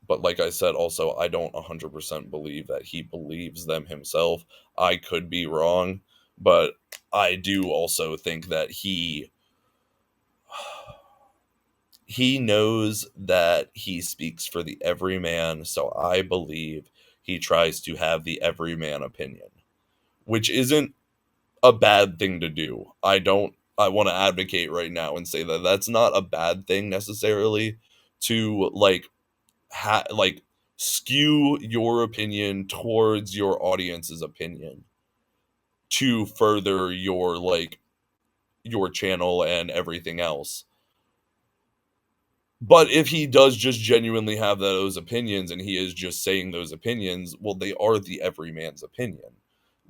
Speaker 1: but like I said, also, I don't 100% believe that he believes them himself. I could be wrong. But I do also think that he knows that he speaks for the everyman, so I believe he tries to have the everyman opinion, which isn't a bad thing to do. I want to advocate right now and say that that's not a bad thing necessarily, to like skew your opinion towards your audience's opinion to further your channel and everything else. But if he does just genuinely have those opinions and he is just saying those opinions, well, they are the everyman's opinion.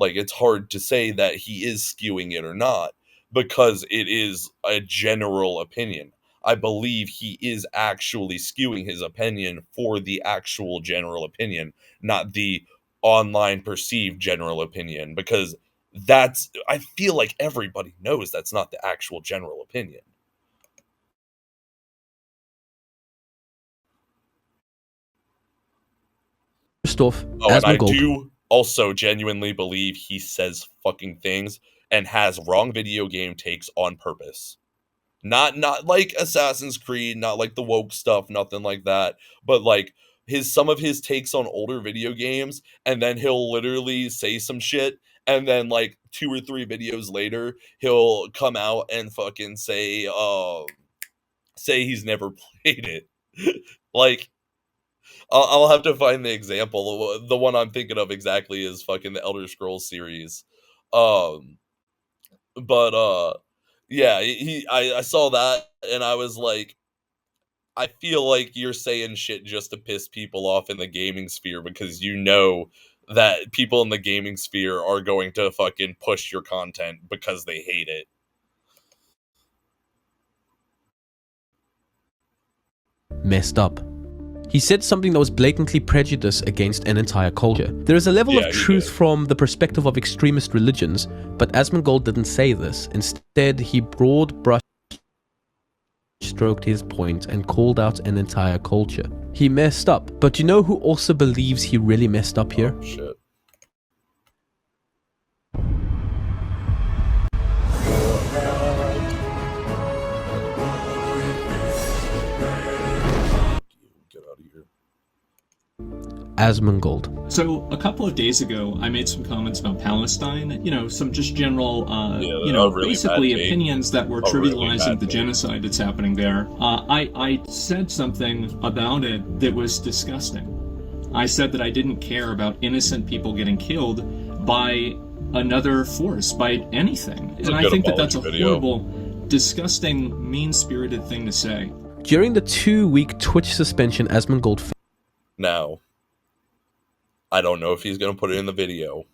Speaker 1: Like, it's hard to say that he is skewing it or not, because it is a general opinion. I believe he is actually skewing his opinion for the actual general opinion, not the online perceived general opinion, because I feel like everybody knows that's not the actual general opinion.
Speaker 2: Off,
Speaker 1: and I do also genuinely believe he says fucking things and has wrong video game takes on purpose. Not like Assassin's Creed, not like the woke stuff, nothing like that, but like some of his takes on older video games, and then he'll literally say some shit, and then like 2 or 3 videos later, he'll come out and fucking say he's never played it. Like, I'll have to find the example. The one I'm thinking of exactly is fucking the Elder Scrolls series. Yeah, I saw that and I was like, I feel like you're saying shit just to piss people off in the gaming sphere, because you know that people in the gaming sphere are going to fucking push your content because they hate it.
Speaker 2: Messed up. He said something that was blatantly prejudice against an entire culture. There is a level of truth from the perspective of extremist religions, but Asmongold didn't say this. Instead, he broad brush stroked his point and called out an entire culture. He messed up, but you know who also believes he really messed up here?
Speaker 1: Oh, shit.
Speaker 2: Asmongold.
Speaker 20: So a couple of days ago, I made some comments about Palestine. Some just general,
Speaker 1: really
Speaker 20: basically
Speaker 1: bad
Speaker 20: opinions that were
Speaker 1: really
Speaker 20: trivializing
Speaker 1: bad
Speaker 20: the genocide that's happening there. I said something about it that was disgusting. I said that I didn't care about innocent people getting killed by another force, by anything. And I think that that's a horrible, disgusting, mean-spirited thing to say.
Speaker 2: During the 2-week Twitch suspension, Asmongold.
Speaker 1: Now, I don't know if he's going to put it in the video.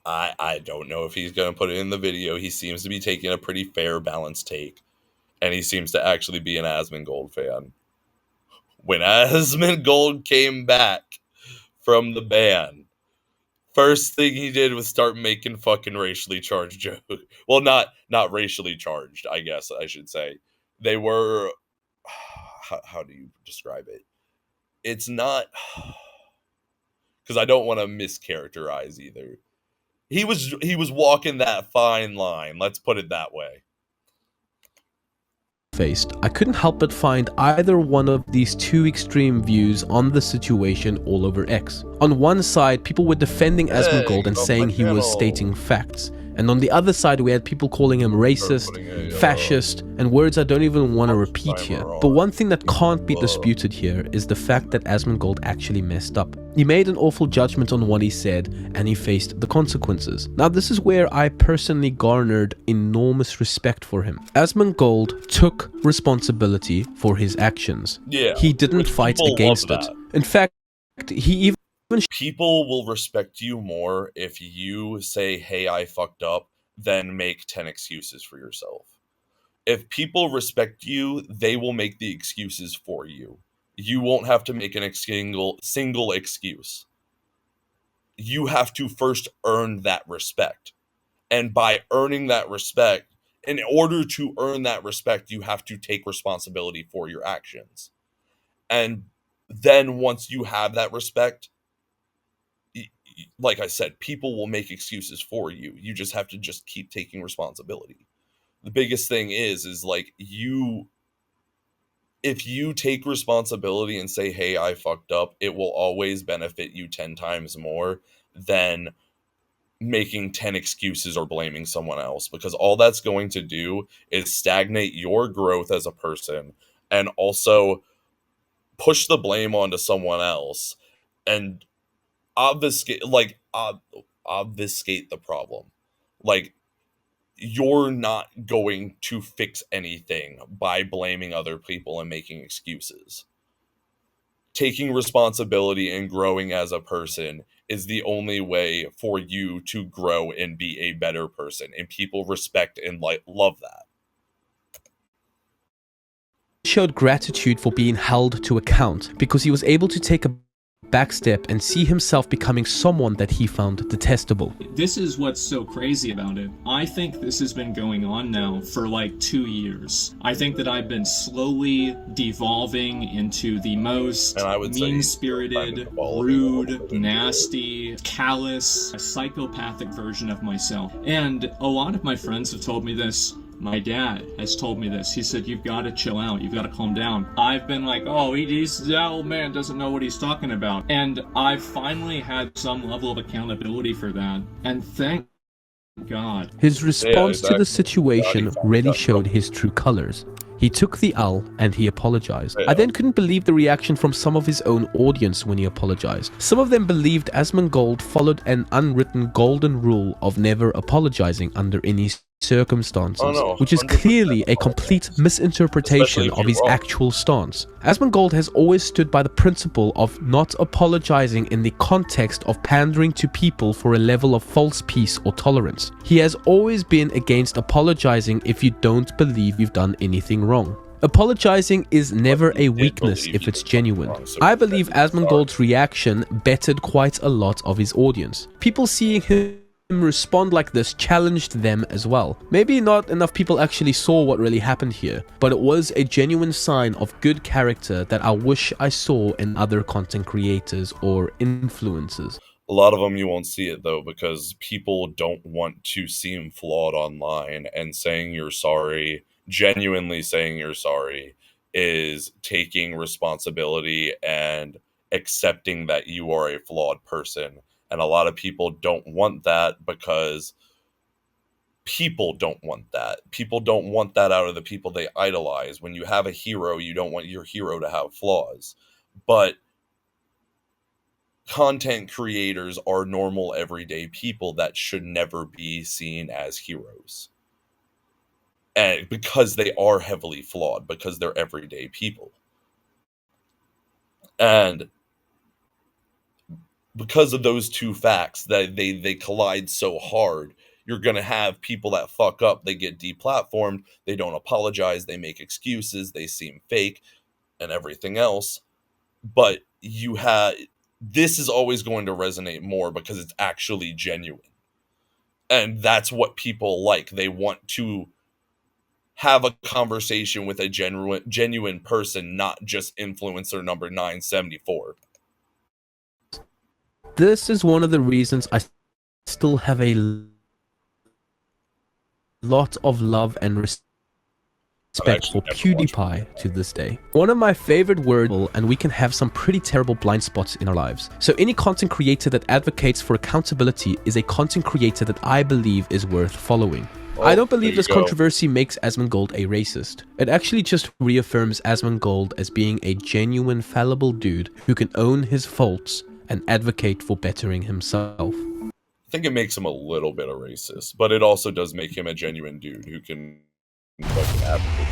Speaker 1: I don't know if he's going to put it in the video. He seems to be taking a pretty fair, balanced take. And he seems to actually be an Asmongold fan. When Asmongold came back from the ban, first thing he did was start making fucking racially charged jokes. Well, not racially charged, I guess I should say. They were... How do you describe it? It's not... Because I don't want to mischaracterize either. He was walking that fine line, let's put it that way.
Speaker 2: Faced, I couldn't help but find either one of these two extreme views on the situation all over X. On one side, people were defending Asmongold and saying he was stating facts. And on the other side, we had people calling him racist, fascist, and words I don't even want to repeat here. But one thing that can't be disputed here is the fact that Asmongold actually messed up. He made an awful judgment on what he said, and he faced the consequences. Now, this is where I personally garnered enormous respect for him. Asmongold took responsibility for his actions.
Speaker 1: Yeah,
Speaker 2: he didn't fight against it. In fact, he even...
Speaker 1: People will respect you more if you say, hey, I fucked up, than make 10 excuses for yourself. If people respect you, they will make the excuses for you. You won't have to make single excuse. You have to first earn that respect. And by earning that respect, in order to earn that respect, you have to take responsibility for your actions. And then once you have that respect, like I said, people will make excuses for you. You just have to just keep taking responsibility. The biggest thing is like if you take responsibility and say, hey, I fucked up, it will always benefit you 10 times more than making 10 excuses or blaming someone else, because all that's going to do is stagnate your growth as a person and also push the blame onto someone else and obfuscate the problem. Like, you're not going to fix anything by blaming other people and making excuses. Taking responsibility and growing as a person is the only way for you to grow and be a better person, and people respect and love that.
Speaker 2: He showed gratitude for being held to account because he was able to take a backstep and see himself becoming someone that he found detestable.
Speaker 20: This is what's so crazy about it. I think this has been going on now for like 2 years. I think that I've been slowly devolving into the most mean-spirited, rude, nasty, callous, psychopathic version of myself. And a lot of my friends have told me this. My dad has told me this. He said, you've got to chill out. You've got to calm down. I've been like, oh, that old man doesn't know what he's talking about. And I've finally had some level of accountability for that. And thank God.
Speaker 2: His response to the situation really showed his true colors. He took the L and he apologized. I then couldn't believe the reaction from some of his own audience when he apologized. Some of them believed Asmongold followed an unwritten golden rule of never apologizing under any circumstances, which is clearly a complete misinterpretation of his actual stance. Asmongold has always stood by the principle of not apologizing in the context of pandering to people for a level of false peace or tolerance. He has always been against apologizing if you don't believe you've done anything wrong. Apologizing is never a weakness if it's genuine. I believe Asmongold's reaction bettered quite a lot of his audience. People seeing him respond like this challenged them as well. Maybe not enough people actually saw what really happened here, but it was a genuine sign of good character that I wish I saw in other content creators or influencers.
Speaker 1: A lot of them you won't see it though, because people don't want to seem flawed online, and saying you're sorry, genuinely saying you're sorry, is taking responsibility and accepting that you are a flawed person. And a lot of people don't want that because people don't want that. People don't want that out of the people they idolize. When you have a hero, you don't want your hero to have flaws. But content creators are normal, everyday people that should never be seen as heroes. And because they are heavily flawed, because they're everyday people. And because of those two facts, that they collide so hard, you're going to have people that fuck up, they get deplatformed, they don't apologize, they make excuses, they seem fake and everything else. But this is always going to resonate more because it's actually genuine. And that's what people like. They want to have a conversation with a genuine person, not just influencer number 974.
Speaker 2: This is one of the reasons I still have a lot of love and respect for PewDiePie to this day. One of my favorite words, and we can have some pretty terrible blind spots in our lives. So any content creator that advocates for accountability is a content creator that I believe is worth following. I don't believe this controversy makes Asmongold a racist. It actually just reaffirms Asmongold as being a genuine, fallible dude who can own his faults and advocate for bettering himself.
Speaker 1: I think it makes him a little bit of racist, but it also does make him a genuine dude who can fucking advocate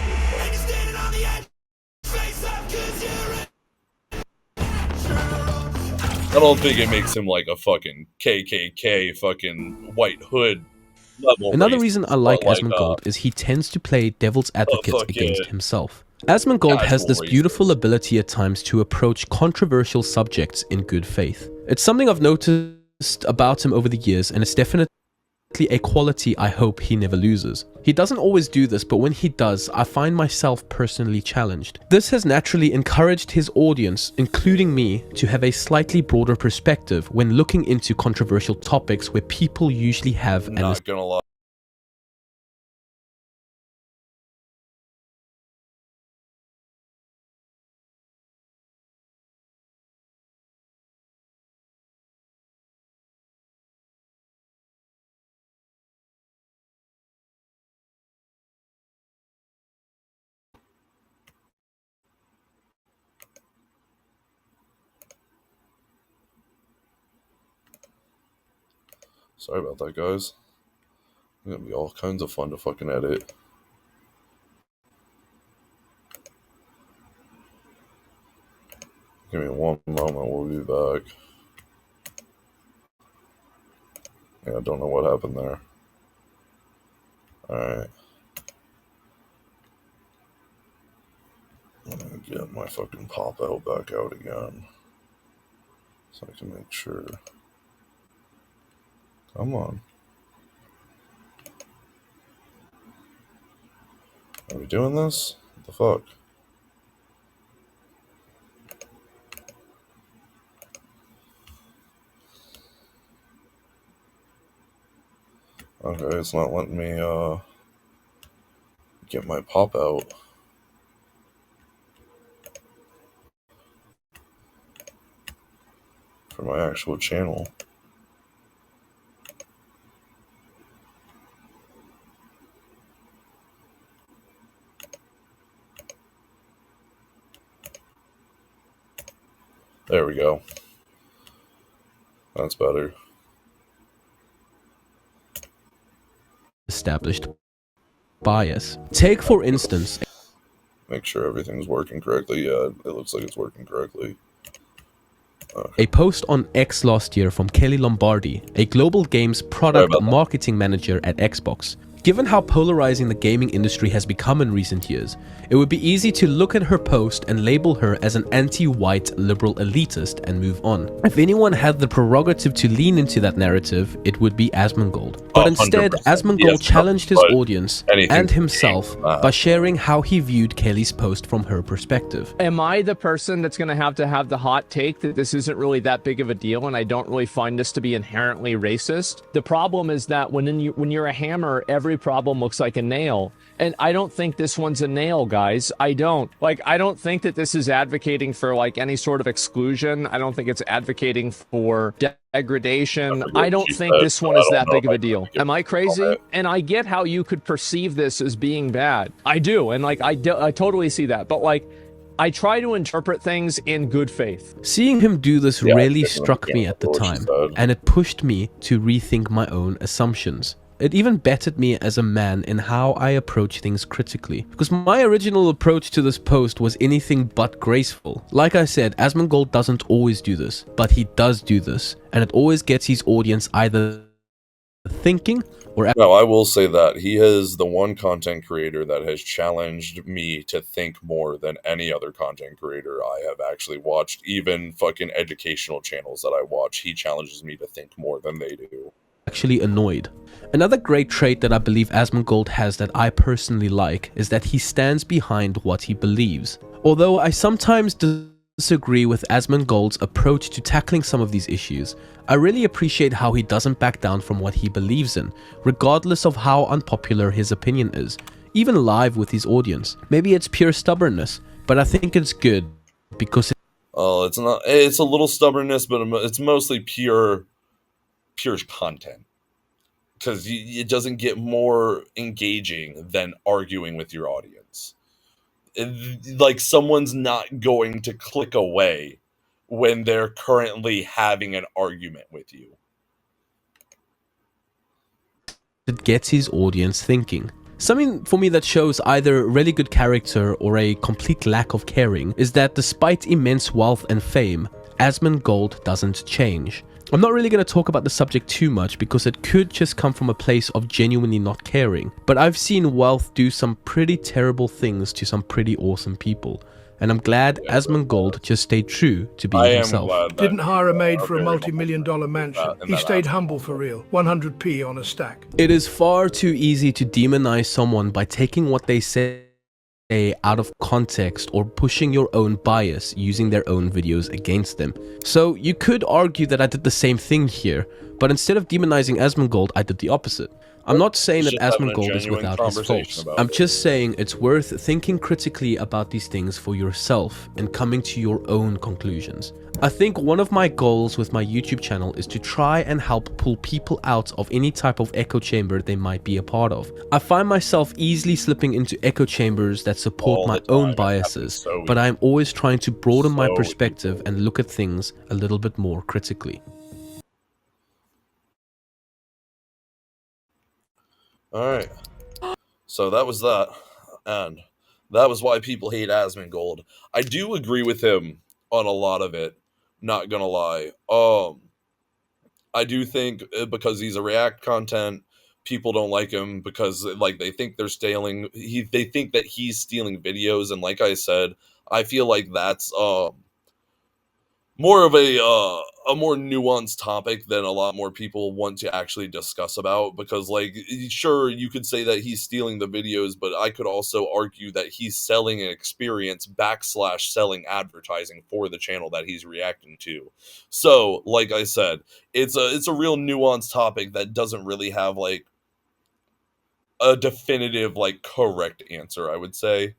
Speaker 1: I don't think it makes him like a fucking KKK fucking white hood level.
Speaker 2: Another reason I like Asmongold is he tends to play devil's advocate against himself. Asmongold has this beautiful ability at times to approach controversial subjects in good faith. It's something I've noticed about him over the years, and it's definitely a quality I hope he never loses. He doesn't always do this, but when he does, I find myself personally challenged. This has naturally encouraged his audience, including me, to have a slightly broader perspective when looking into controversial topics where people usually have an
Speaker 1: Not gonna lie. Sorry about that, guys. It's gonna be all kinds of fun to fucking edit. Give me one moment, we'll be back. Yeah, I don't know what happened there. Alright. Let me get my fucking pop out back out again. So I can make sure. Come on. Are we doing this? What the fuck? Okay, it's not letting me get my pop out. For my actual channel. There we go. That's better.
Speaker 2: Established bias. Take, for instance,
Speaker 1: Make sure everything's working correctly. Yeah, it looks like it's working correctly.
Speaker 2: a post on X last year from Kelly Lombardi, a global games product marketing manager at Xbox. Given how polarizing the gaming industry has become in recent years, it would be easy to look at her post and label her as an anti-white liberal elitist and move on. If anyone had the prerogative to lean into that narrative, it would be Asmongold. But instead,
Speaker 1: 100%.
Speaker 2: Asmongold
Speaker 1: Yes,
Speaker 2: challenged his
Speaker 1: but
Speaker 2: audience
Speaker 1: anything
Speaker 2: and himself
Speaker 1: changed that.
Speaker 2: by sharing how he viewed Kelly's post from her perspective.
Speaker 14: Am I the person that's going to have the hot take that this isn't really that big of a deal and I don't really find this to be inherently racist? The problem is that when you're a hammer, every problem looks like a nail. And I don't think this one's a nail, guys. I don't. Like, I don't think that this is advocating for, like, any sort of exclusion. I don't think it's advocating for degradation. I don't think this one is that big of a deal. Am I crazy? And I get how you could perceive this as being bad. I do. And, like, I totally see that. But, like, I try to interpret things in good faith.
Speaker 2: Seeing him do this really struck me at the time, and it pushed me to rethink my own assumptions. It even bettered me as a man in how I approach things critically, because my original approach to this post was anything but graceful. Like I said, Asmongold doesn't always do this, but he does do this, and it always gets his audience either thinking or...
Speaker 1: No, I will say that he is the one content creator that has challenged me to think more than any other content creator I have actually watched. Even fucking educational channels that I watch, he challenges me to think more than they do.
Speaker 2: Actually annoyed. Another great trait that I believe Asmongold has that I personally like is that he stands behind what he believes. Although I sometimes disagree with Asmongold's approach to tackling some of these issues, I really appreciate how he doesn't back down from what he believes in, regardless of how unpopular his opinion is, even live with his audience. Maybe it's pure stubbornness, but I think it's good because
Speaker 1: It's not. It's a little stubbornness, but it's mostly pure content, because it doesn't get more engaging than arguing with your audience. Like, someone's not going to click away when they're currently having an argument with you.
Speaker 2: it gets his audience thinking. Something for me that shows either really good character or a complete lack of caring is that despite immense wealth and fame, Asmongold doesn't change. I'm not really going to talk about the subject too much because it could just come from a place of genuinely not caring, but I've seen wealth do some pretty terrible things to some pretty awesome people. and I'm glad Asmongold just stayed true to being himself.
Speaker 21: Didn't hire a maid for a multi-million-dollar mansion. He stayed humble for real. 100p on a stack.
Speaker 2: It is far too easy to demonize someone by taking what they say out of context or pushing your own bias using their own videos against them. So you could argue that I did the same thing here, but instead of demonizing Asmongold, I did the opposite. I'm not saying that Asmongold is without his faults. I'm just saying it's worth thinking critically about these things for yourself and coming to your own conclusions. I think one of my goals with my YouTube channel is to try and help pull people out of any type of echo chamber they might be a part of. I find myself easily slipping into echo chambers that support my own biases, but I'm always trying to broaden my perspective and look at things a little bit more critically.
Speaker 1: Alright, so that was that, and that was why people hate Asmongold. I do agree with him on a lot of it, not gonna lie. I do think because he's a React content, people don't like him because like they think they're stealing, they think that he's stealing videos, and like I said, I feel like that's more of a more nuanced topic than a lot more people want to actually discuss about, because like sure you could say that he's stealing the videos, but I could also argue that he's selling an experience / selling advertising for the channel that he's reacting to. So like I said, it's a real nuanced topic that doesn't really have like a definitive like correct answer, I would say.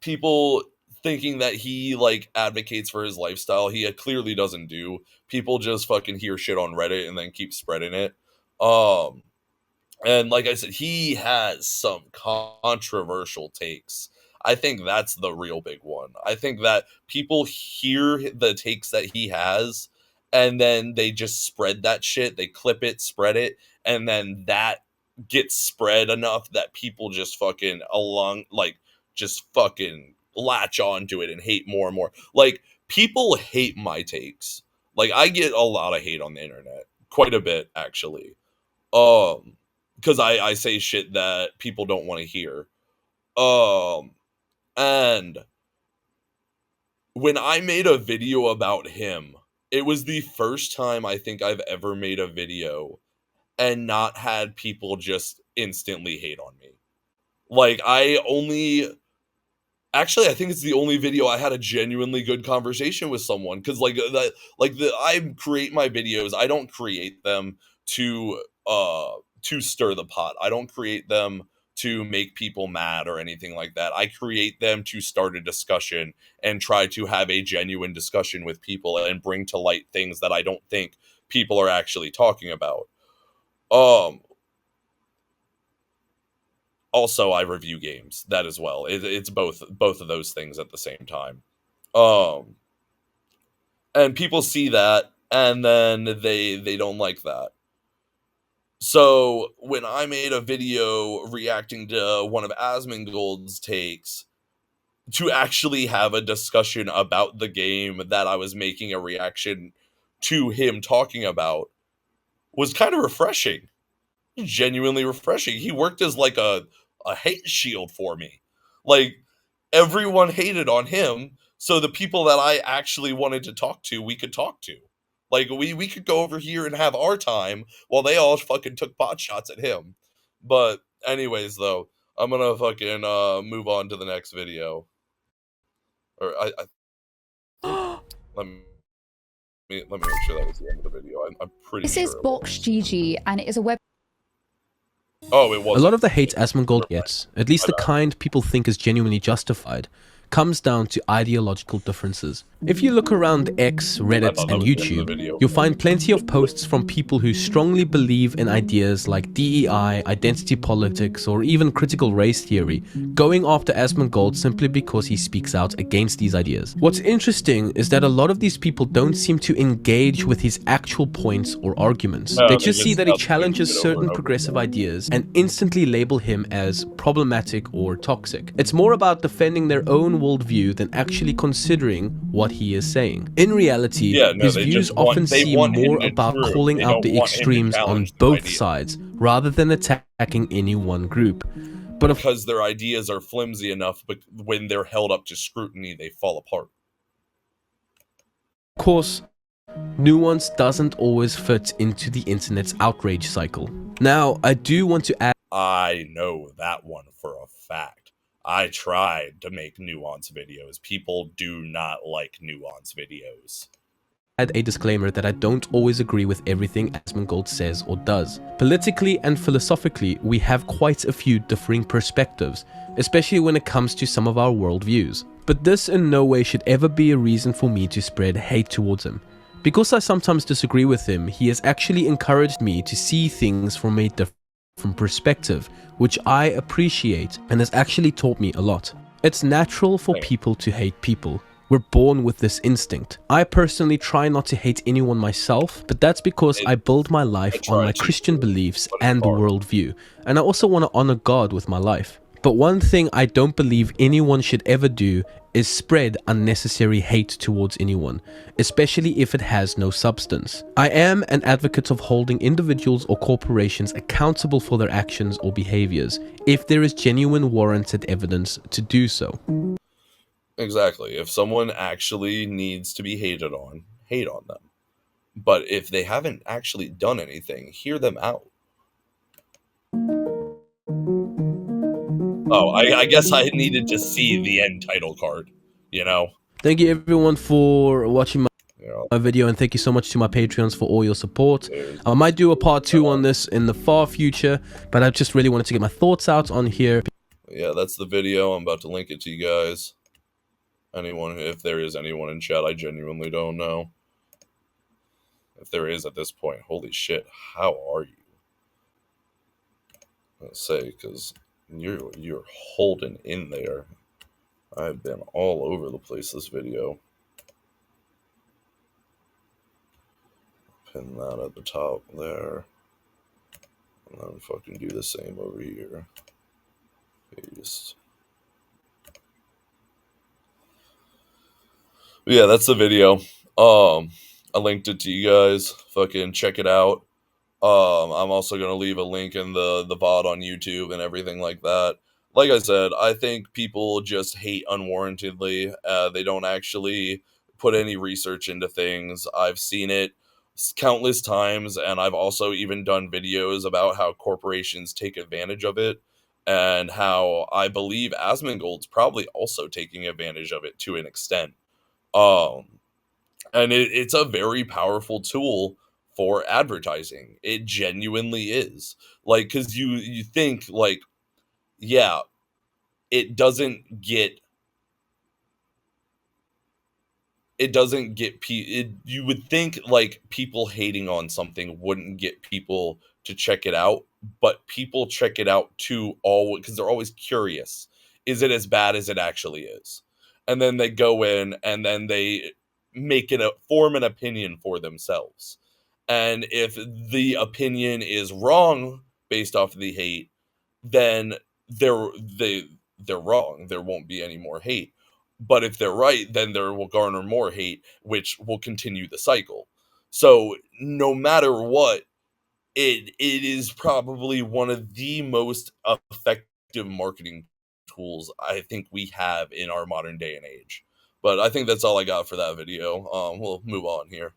Speaker 1: People thinking that he like advocates for his lifestyle, he clearly doesn't do. People just fucking hear shit on Reddit and then keep spreading it. And like I said, he has some controversial takes. I think that's the real big one. I think that people hear the takes that he has and then they just spread that shit. They clip it, spread it, and then that gets spread enough that people just fucking just fucking latch onto it and hate more and more. Like, people hate my takes. Like, I get a lot of hate on the internet. Quite a bit, actually. Because I say shit that people don't want to hear. And when I made a video about him, it was the first time I think I've ever made a video and not had people just instantly hate on me. Like, Actually, I think it's the only video I had a genuinely good conversation with someone, because I create my videos. I don't create them to stir the pot. I don't create them to make people mad or anything like that. I create them to start a discussion and try to have a genuine discussion with people and bring to light things that I don't think people are actually talking about. Also, I review games, that as well. It's both of those things at the same time. And people see that, and then they don't like that. So, when I made a video reacting to one of Asmongold's takes, to actually have a discussion about the game that I was making a reaction to him talking about, was kind of refreshing. Genuinely refreshing. He worked as like a hate shield for me. Like, everyone hated on him, so the people that I actually wanted to talk to, we could talk to. Like, we could go over here and have our time while they all fucking took pot shots at him. But anyways, though, I'm gonna fucking move on to the next video. Or let me make sure that was the end of the video. I'm pretty sure.
Speaker 22: This is Box GG, and it is a web.
Speaker 1: Oh, it was.
Speaker 2: A lot of the hate Asmongold gets, at least the kind people think is genuinely justified, comes down to ideological differences. If you look around X, Reddit, and YouTube, you'll find plenty of posts from people who strongly believe in ideas like DEI, identity politics, or even critical race theory, going after Asmongold simply because he speaks out against these ideas. What's interesting is that a lot of these people don't seem to engage with his actual points or arguments. They just see that he challenges certain progressive ideas and instantly label him as problematic or toxic. It's more about defending their own worldview than actually considering what he is saying. In reality, his views often seem more about calling out the extremes on both sides rather than attacking any one group. But
Speaker 1: because their ideas are flimsy enough, but when they're held up to scrutiny, they fall apart.
Speaker 2: Of course, nuance doesn't always fit into the internet's outrage cycle. Now, I do want to add...
Speaker 1: I know that one for a fact. I tried to make nuance videos. People do not like nuance videos.
Speaker 2: Add a disclaimer that I don't always agree with everything Asmongold says or does. Politically and philosophically, we have quite a few differing perspectives, especially when it comes to some of our worldviews. But this in no way should ever be a reason for me to spread hate towards him. Because I sometimes disagree with him, he has actually encouraged me to see things from a different perspective, which I appreciate and has actually taught me a lot. It's natural for people to hate people. We're born with this instinct. I personally try not to hate anyone myself, but that's because I build my life on my Christian beliefs and worldview, and I also want to honor God with my life. But one thing I don't believe anyone should ever do is spread unnecessary hate towards anyone, especially if it has no substance. I am an advocate of holding individuals or corporations accountable for their actions or behaviors, if there is genuine warranted evidence to do so.
Speaker 1: Exactly. If someone actually needs to be hated on, hate on them. But if they haven't actually done anything, hear them out. Oh, I guess I needed to see the end title card, you know?
Speaker 2: Thank you everyone for watching my video, and thank you so much to my Patreons for all your support. I might do a part 2 on this in the far future, but I just really wanted to get my thoughts out on here.
Speaker 1: Yeah, that's the video. I'm about to link it to you guys. Anyone, if there is anyone in chat, I genuinely don't know. If there is at this point, holy shit, how are you? Let's say, because you're holding in there. I've been all over the place this video. Pin that at the top there. And then fucking do the same over here. Paste. Yeah, that's the video. I linked it to you guys. Fucking check it out. I'm also gonna leave a link in the VOD on YouTube and everything like that. Like I said, I think people just hate unwarrantedly. They don't actually put any research into things. I've seen it countless times, and I've also even done videos about how corporations take advantage of it, and how I believe Asmongold's probably also taking advantage of it to an extent. And it's a very powerful tool for advertising. It genuinely is. Like, because you think, like, yeah, it doesn't get you would think, like, people hating on something wouldn't get people to check it out, but people check it out too, all because they're always curious. Is it as bad as it actually is? And then they go in and then they form an opinion for themselves. And if the opinion is wrong based off of the hate, then they're wrong. There won't be any more hate. But if they're right, then there will garner more hate, which will continue the cycle. So no matter what, it is probably one of the most effective marketing tools I think we have in our modern day and age. But I think that's all I got for that video. We'll move on here.